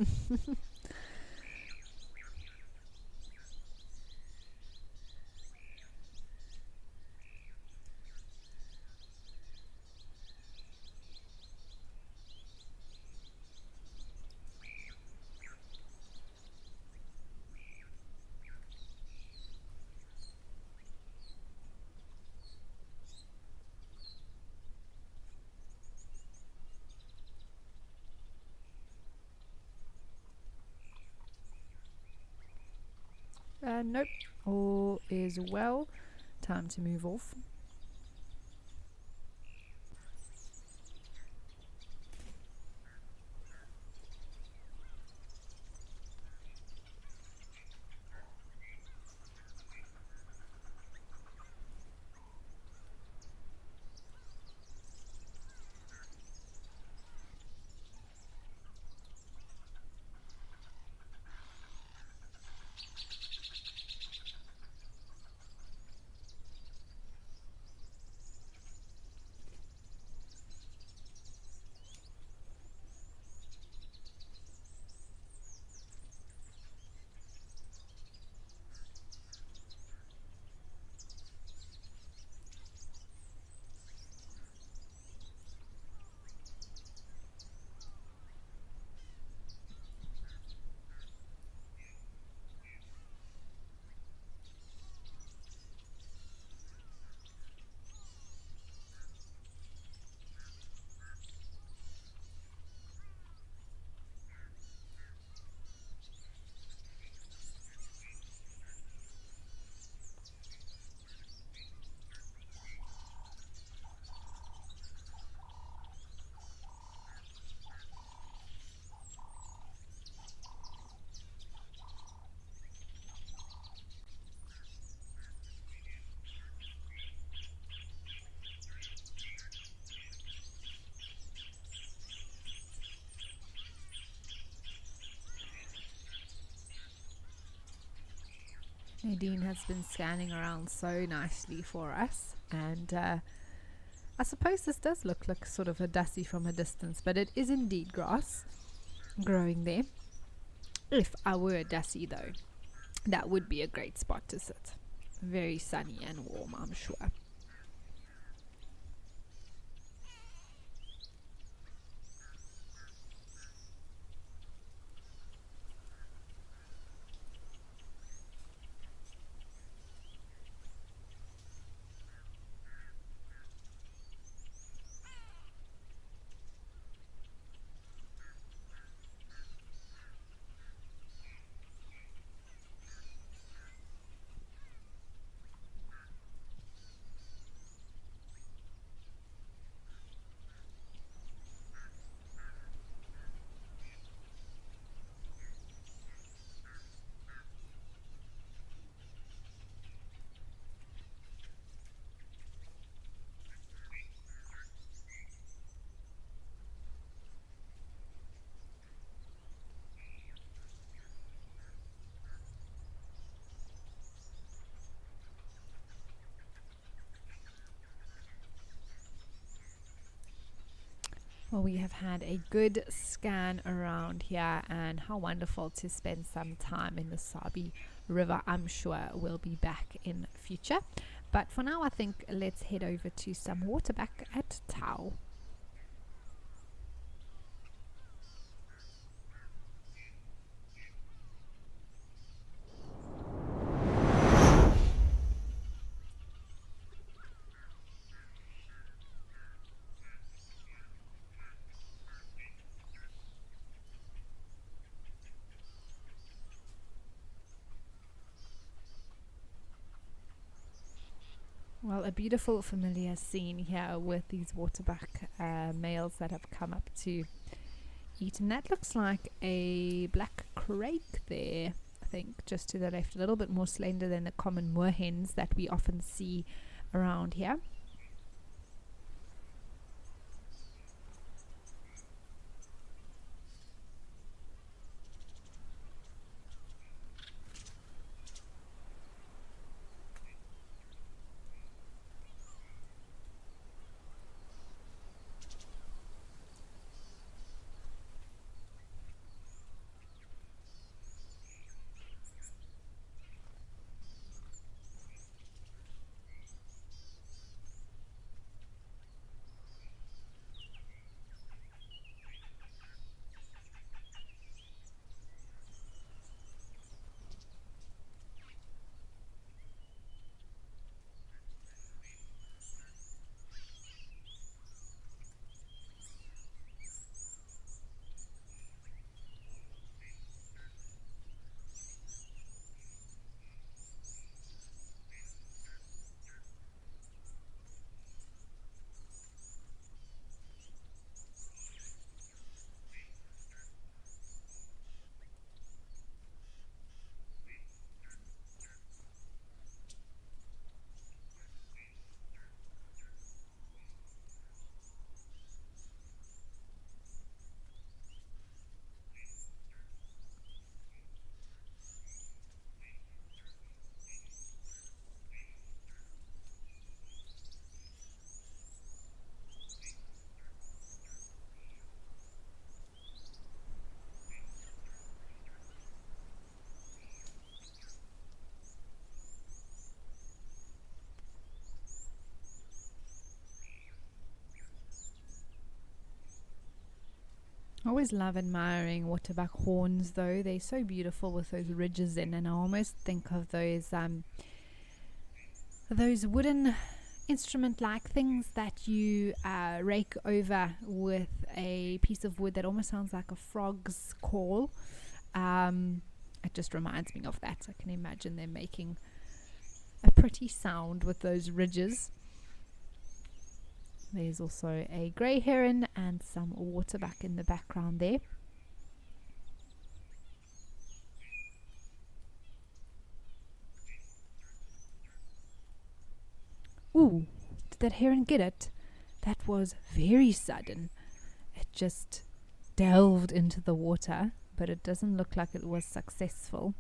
A: Nope, all is well. Time to move off. Nadine has been scanning around so nicely for us, and I suppose this does look like sort of a dusty from a distance, but it is indeed grass growing there. If I were a dusty though, that would be a great spot to sit. Very sunny and warm, I'm sure. Well, we have had a good scan around here, and how wonderful to spend some time in the Sabi River. I'm sure we'll be back in future. But for now, I think let's head over to some water back at Tau. Well, a beautiful familiar scene here with these waterbuck males that have come up to eat, and that looks like a black crake there, I think, just to the left, a little bit more slender than the common moorhens that we often see around here. I always love admiring waterbuck horns, though. They're so beautiful with those ridges in, and I almost think of those wooden instrument-like things that you rake over with a piece of wood that almost sounds like a frog's call. It just reminds me of that. I can imagine them making a pretty sound with those ridges. There's also a grey heron and some waterbuck in the background there. Ooh, did that heron get it? That was very sudden. It just delved into the water, but it doesn't look like it was successful.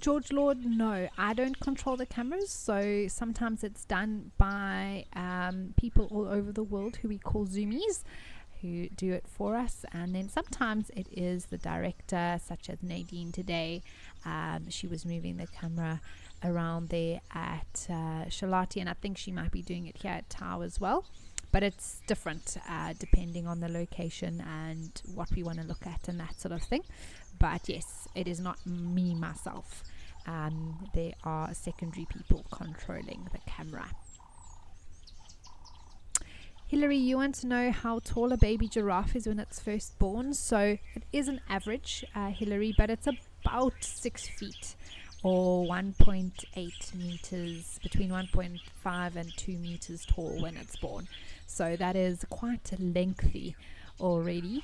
A: George Lord, no, I don't control the cameras. So sometimes it's done by people all over the world who we call zoomies, who do it for us. And then sometimes it is the director, such as Nadine today. She was moving the camera around there at Shalati, and I think she might be doing it here at Tau as well. But it's different depending on the location and what we want to look at and that sort of thing. But yes, it is not me myself. There are secondary people controlling the camera. Hilary, you want to know how tall a baby giraffe is when it's first born. So it is an average, Hilary, but it's about 6 feet or 1.8 meters, between 1.5 and 2 meters tall when it's born. So that is quite lengthy already.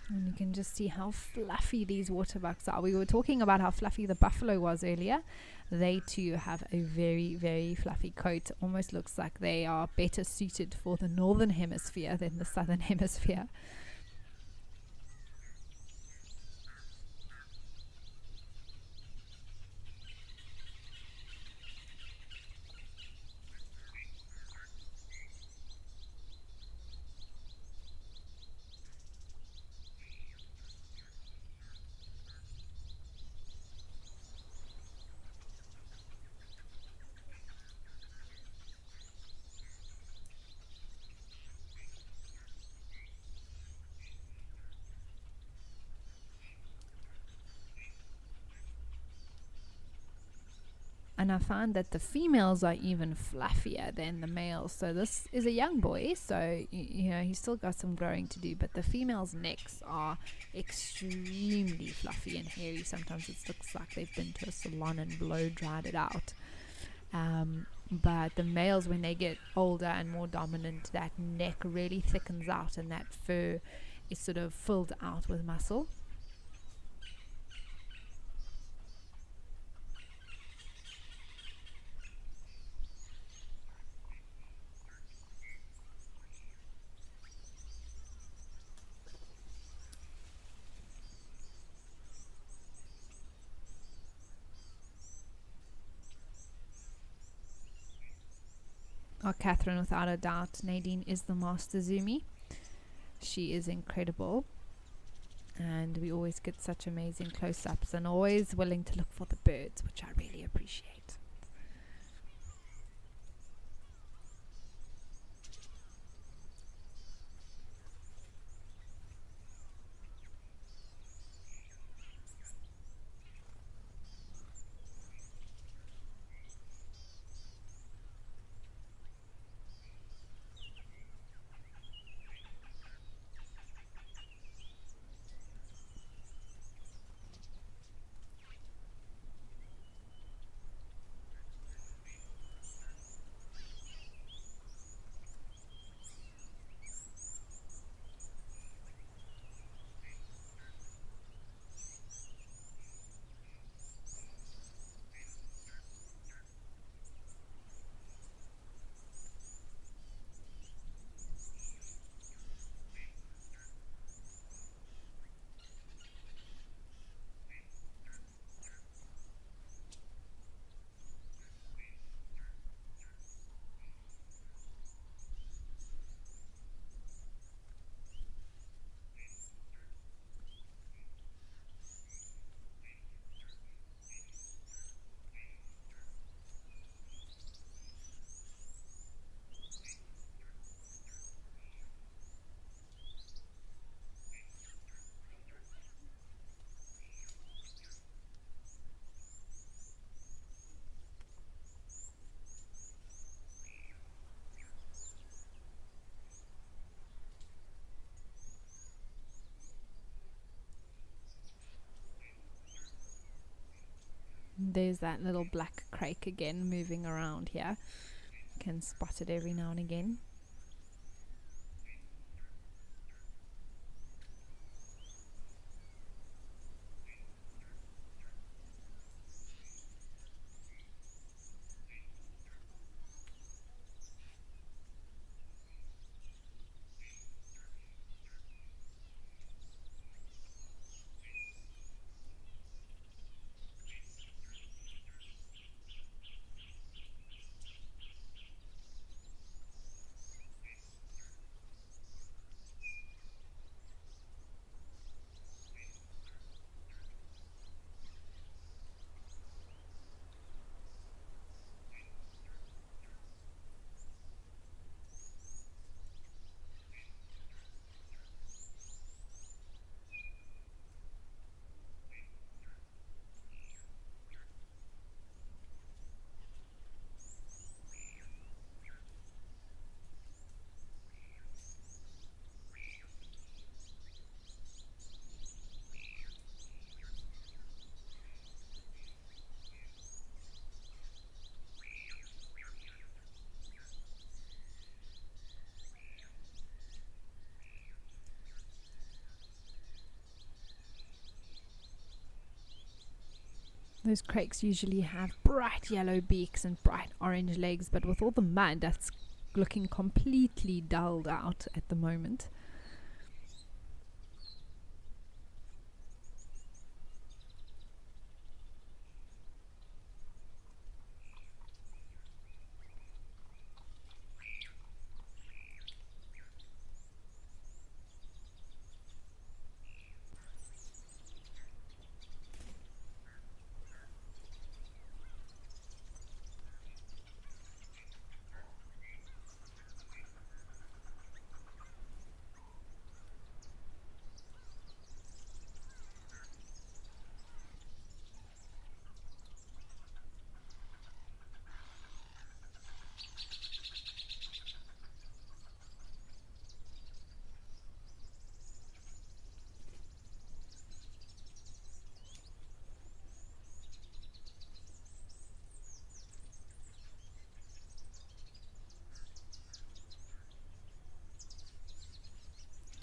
A: And you can just see how fluffy these water bucks are. We were talking about how fluffy the buffalo was earlier. They too have a very, very fluffy coat. Almost looks like they are better suited for the northern hemisphere than the southern hemisphere. And I find that the females are even fluffier than the males. So this is a young boy, so you know he's still got some growing to do, but the females' necks are extremely fluffy and hairy. Sometimes it looks like they've been to a salon and blow dried it out. But the males, when they get older and more dominant, that neck really thickens out and that fur is sort of filled out with muscle. Oh, Catherine, without a doubt, Nadine is the master zoomie. She is incredible. And we always get such amazing close-ups and always willing to look for the birds, which I really appreciate. There's that little black crake again moving around here. You can spot it every now and again. Those crakes usually have bright yellow beaks and bright orange legs, but with all the mud, that's looking completely dulled out at the moment.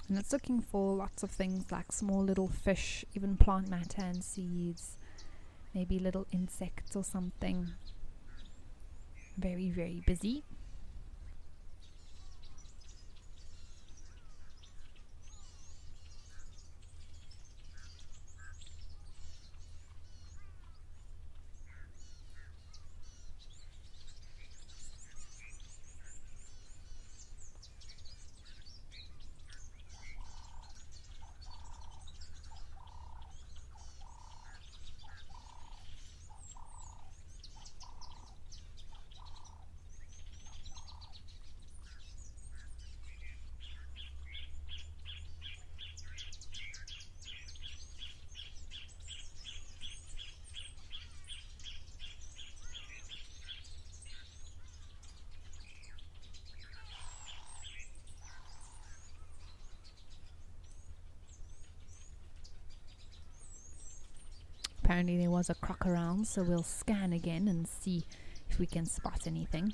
A: And it's looking for lots of things like small little fish, even plant matter and seeds, maybe little insects or something. Very, very busy. Apparently there was a croc around, so we'll scan again and see if we can spot anything.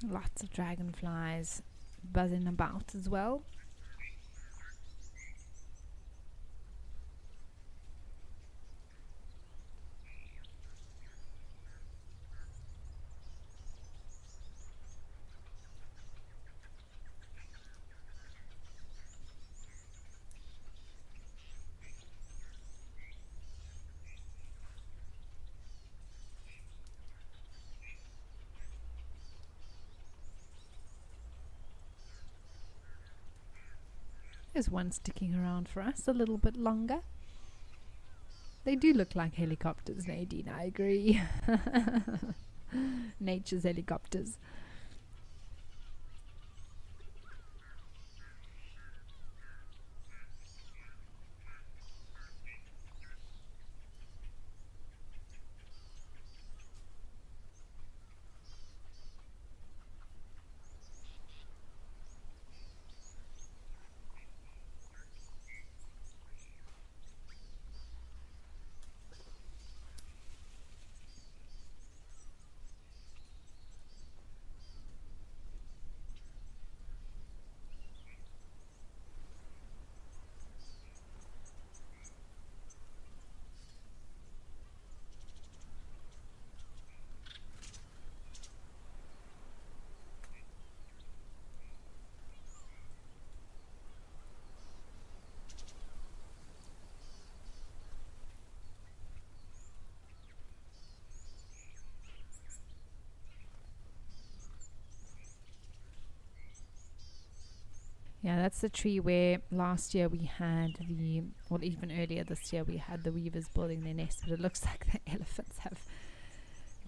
A: Lots of dragonflies buzzing about as well. There's one sticking around for us a little bit longer. They do look like helicopters, Nadine, I agree. Nature's helicopters. Yeah, that's the tree where last year we had well, even earlier this year we had the weavers building their nest, but it looks like the elephants have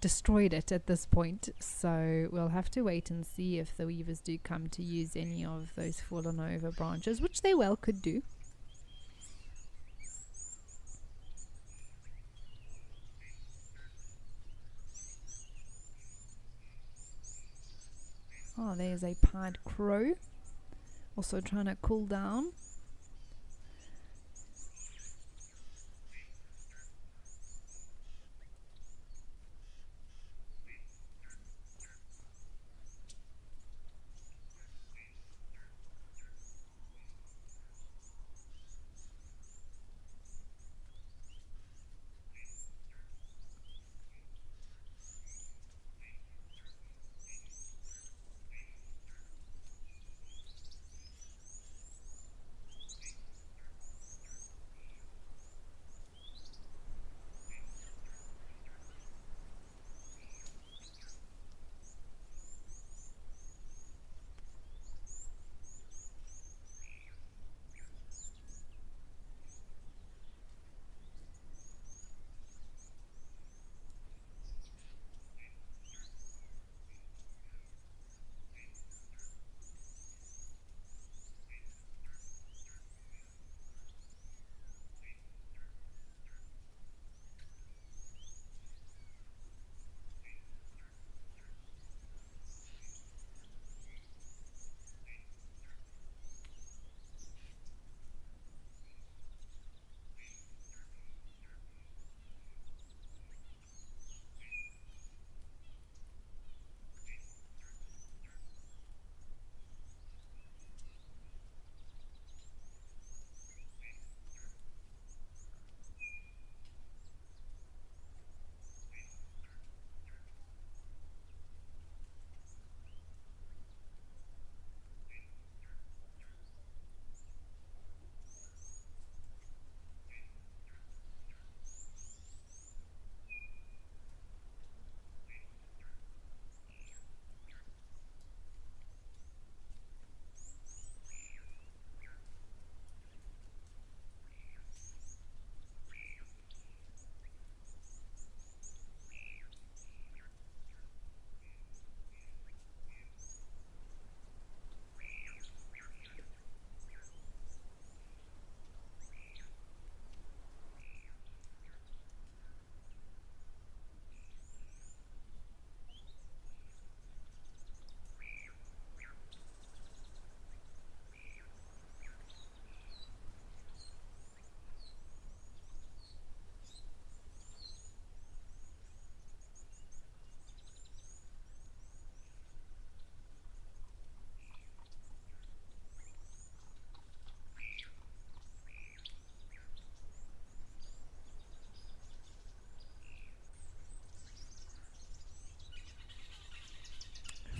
A: destroyed it at this point. So we'll have to wait and see if the weavers do come to use any of those fallen over branches, which they well could do. Oh, there's a pied crow. Also trying to cool down.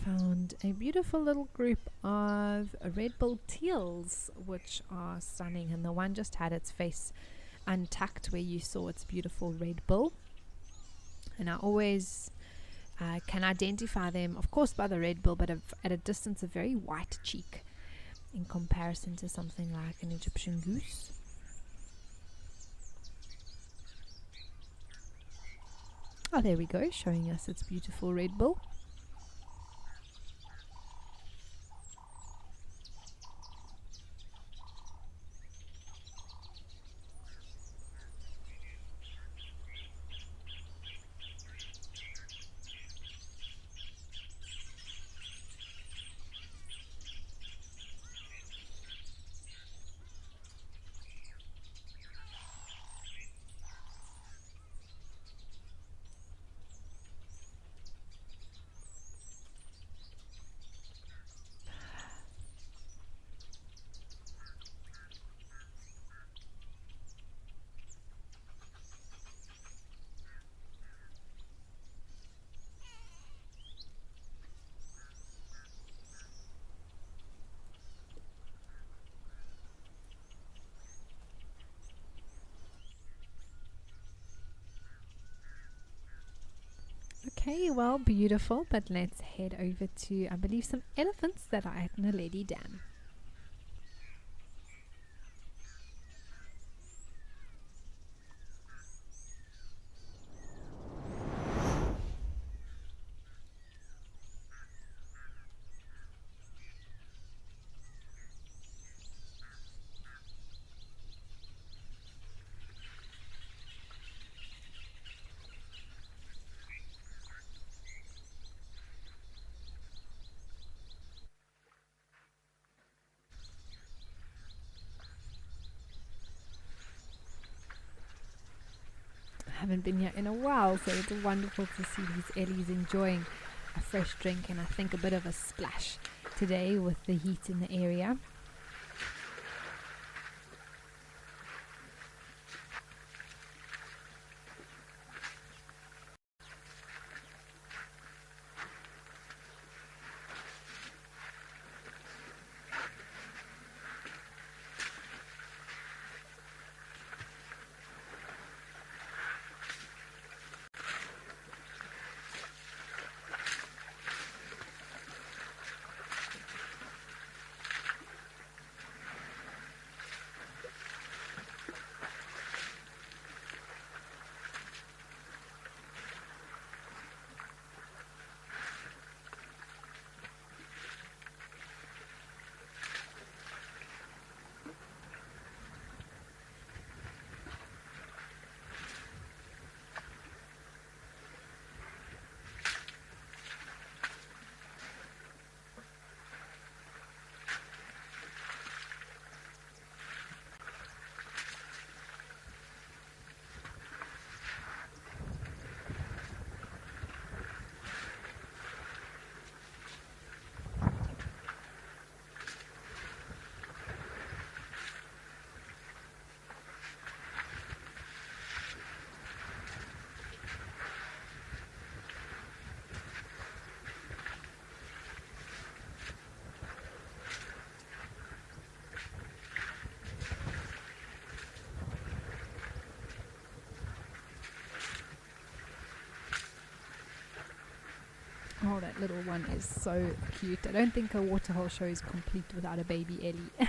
A: Found a beautiful little group of red-billed teals, which are stunning, and the one just had its face untucked where you saw its beautiful red bill. And I always can identify them, of course, by the red bill, but at a distance, a very white cheek. in comparison to something like an Egyptian goose. Oh, there we go, showing us its beautiful red bill. Okay, well, beautiful, but let's head over to, I believe, some elephants that are at Naledi Dam. Haven't been here in a while, so it's wonderful to see these ellies enjoying a fresh drink and I think a bit of a splash today with the heat in the area. Oh, that little one is so cute. I don't think a waterhole show is complete without a baby ellie.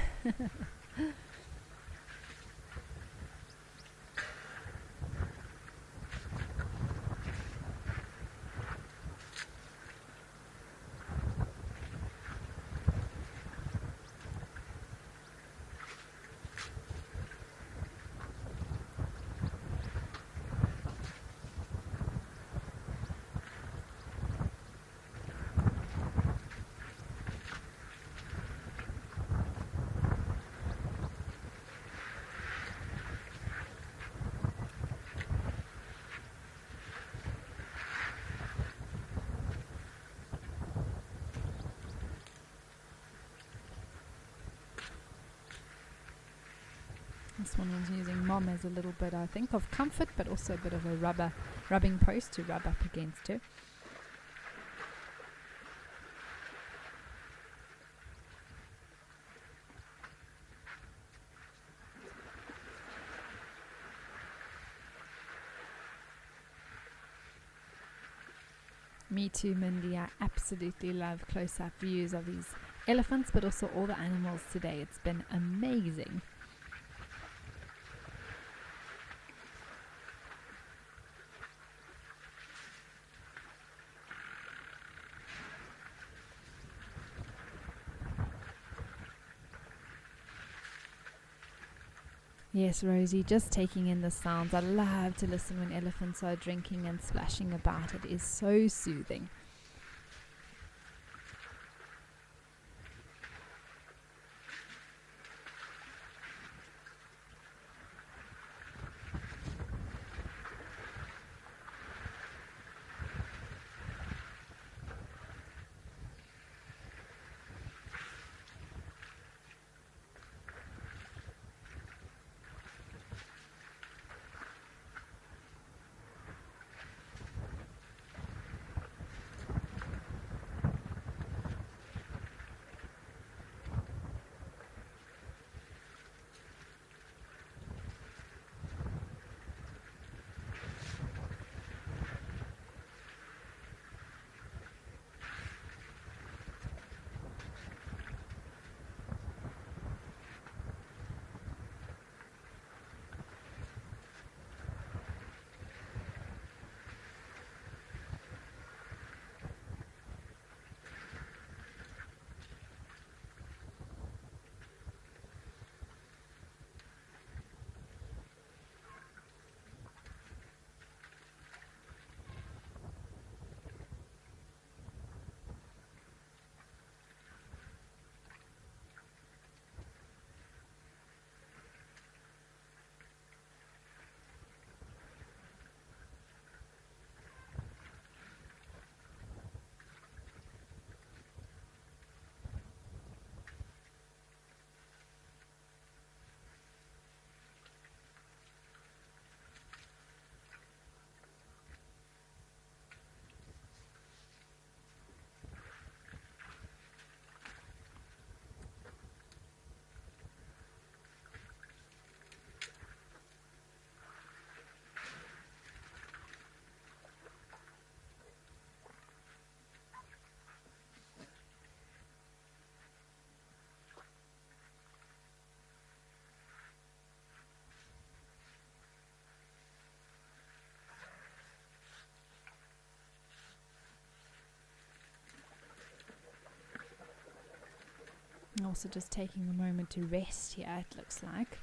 A: This one was using mom as a little bit, I think, of comfort, but also a bit of a rubbing post to rub up against her. Me too, Mindy. I absolutely love close-up views of these elephants, but also all the animals today. It's been amazing. Yes, Rosie, just taking in the sounds. I love to listen when elephants are drinking and splashing about. It is so soothing. Also just taking a moment to rest here, it looks like.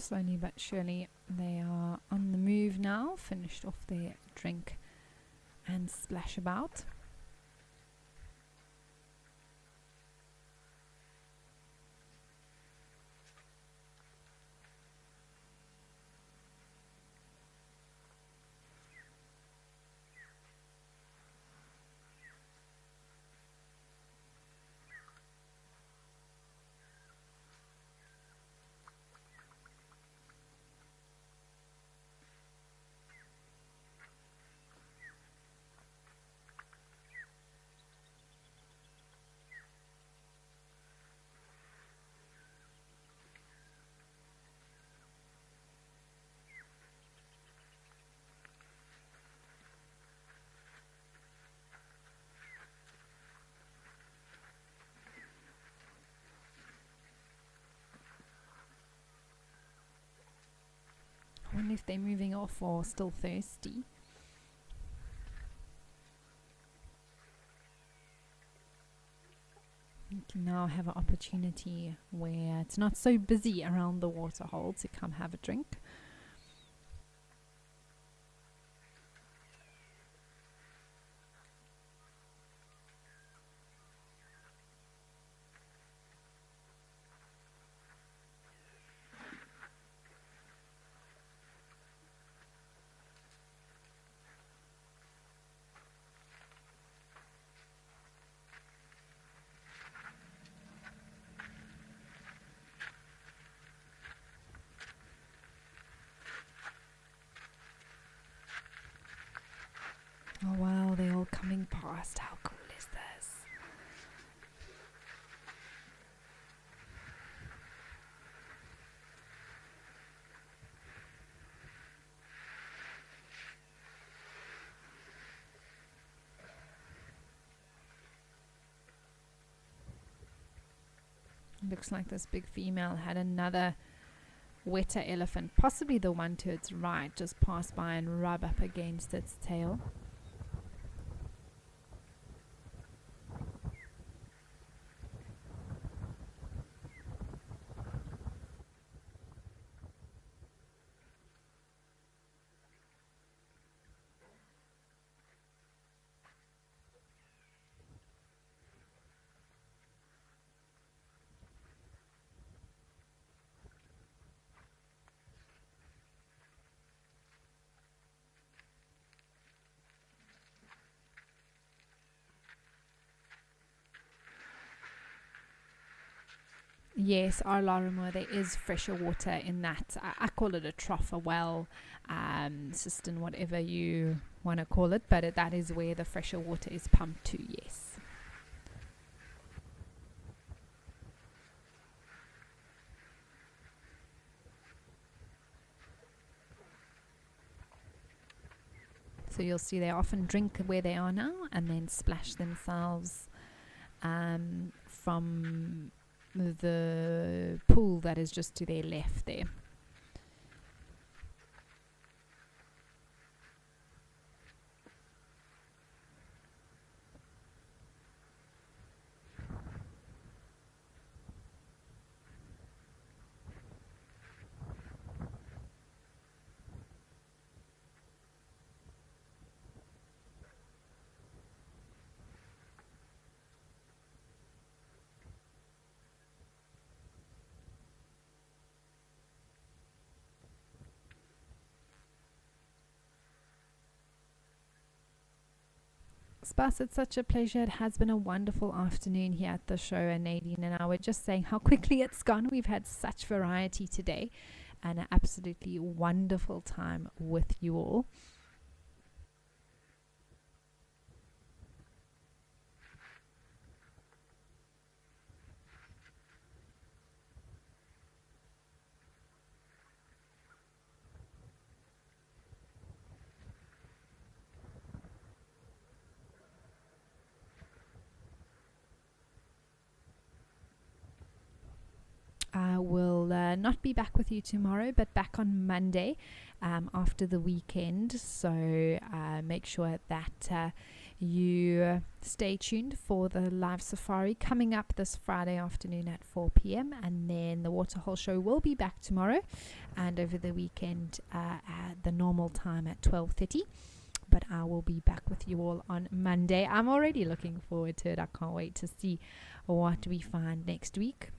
A: Slowly but surely they are on the move now, finished off their drink and splash about. I wonder if they're moving off or still thirsty. You can now have an opportunity where it's not so busy around the waterhole to come have a drink. Oh wow, they're all coming past. How cool is this? Looks like this big female had another wetter elephant, possibly the one to its right, just pass by and rub up against its tail. Yes, our Larimer, there is fresher water in that. I call it a trough, a well, cistern, whatever you want to call it, but that is where the fresher water is pumped to, yes. So you'll see they often drink where they are now and then splash themselves from the pool that is just to their left there. Spas, it's such a pleasure. It has been a wonderful afternoon here at the show, and Nadine and I were just saying how quickly it's gone. We've had such variety today and an absolutely wonderful time with you all. I will not be back with you tomorrow, but back on Monday after the weekend. So make sure that you stay tuned for the live safari coming up this Friday afternoon at 4 p.m. And then the Waterhole show will be back tomorrow and over the weekend at the normal time at 12:30. But I will be back with you all on Monday. I'm already looking forward to it. I can't wait to see what we find next week.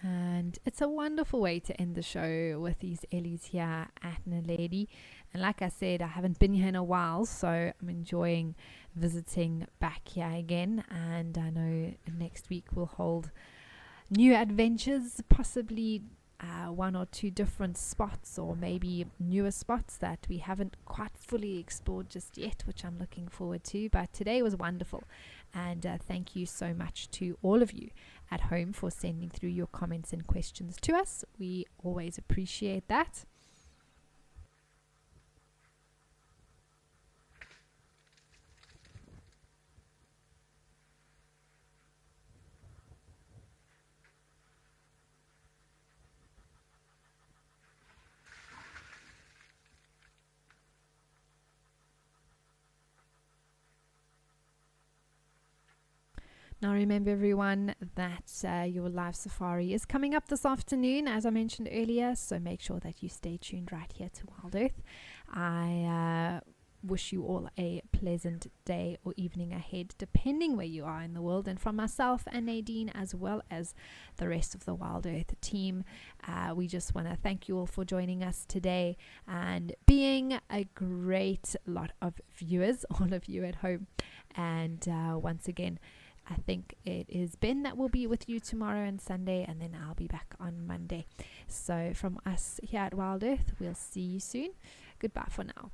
A: And it's a wonderful way to end the show with these Ellies here at Naledi. And like I said, I haven't been here in a while, so I'm enjoying visiting back here again. And I know next week will hold new adventures, possibly one or two different spots, or maybe newer spots that we haven't quite fully explored just yet, which I'm looking forward to. But today was wonderful, and thank you so much to all of you at home for sending through your comments and questions to us. We always appreciate that. Now remember everyone that your live safari is coming up this afternoon, as I mentioned earlier, so make sure that you stay tuned right here to Wild Earth. I wish you all a pleasant day or evening ahead, depending where you are in the world. And from myself and Nadine, as well as the rest of the Wild Earth team, we just want to thank you all for joining us today and being a great lot of viewers, all of you at home. And once again, I think it is Ben that will be with you tomorrow and Sunday, and then I'll be back on Monday. So from us here at Wild Earth, we'll see you soon. Goodbye for now.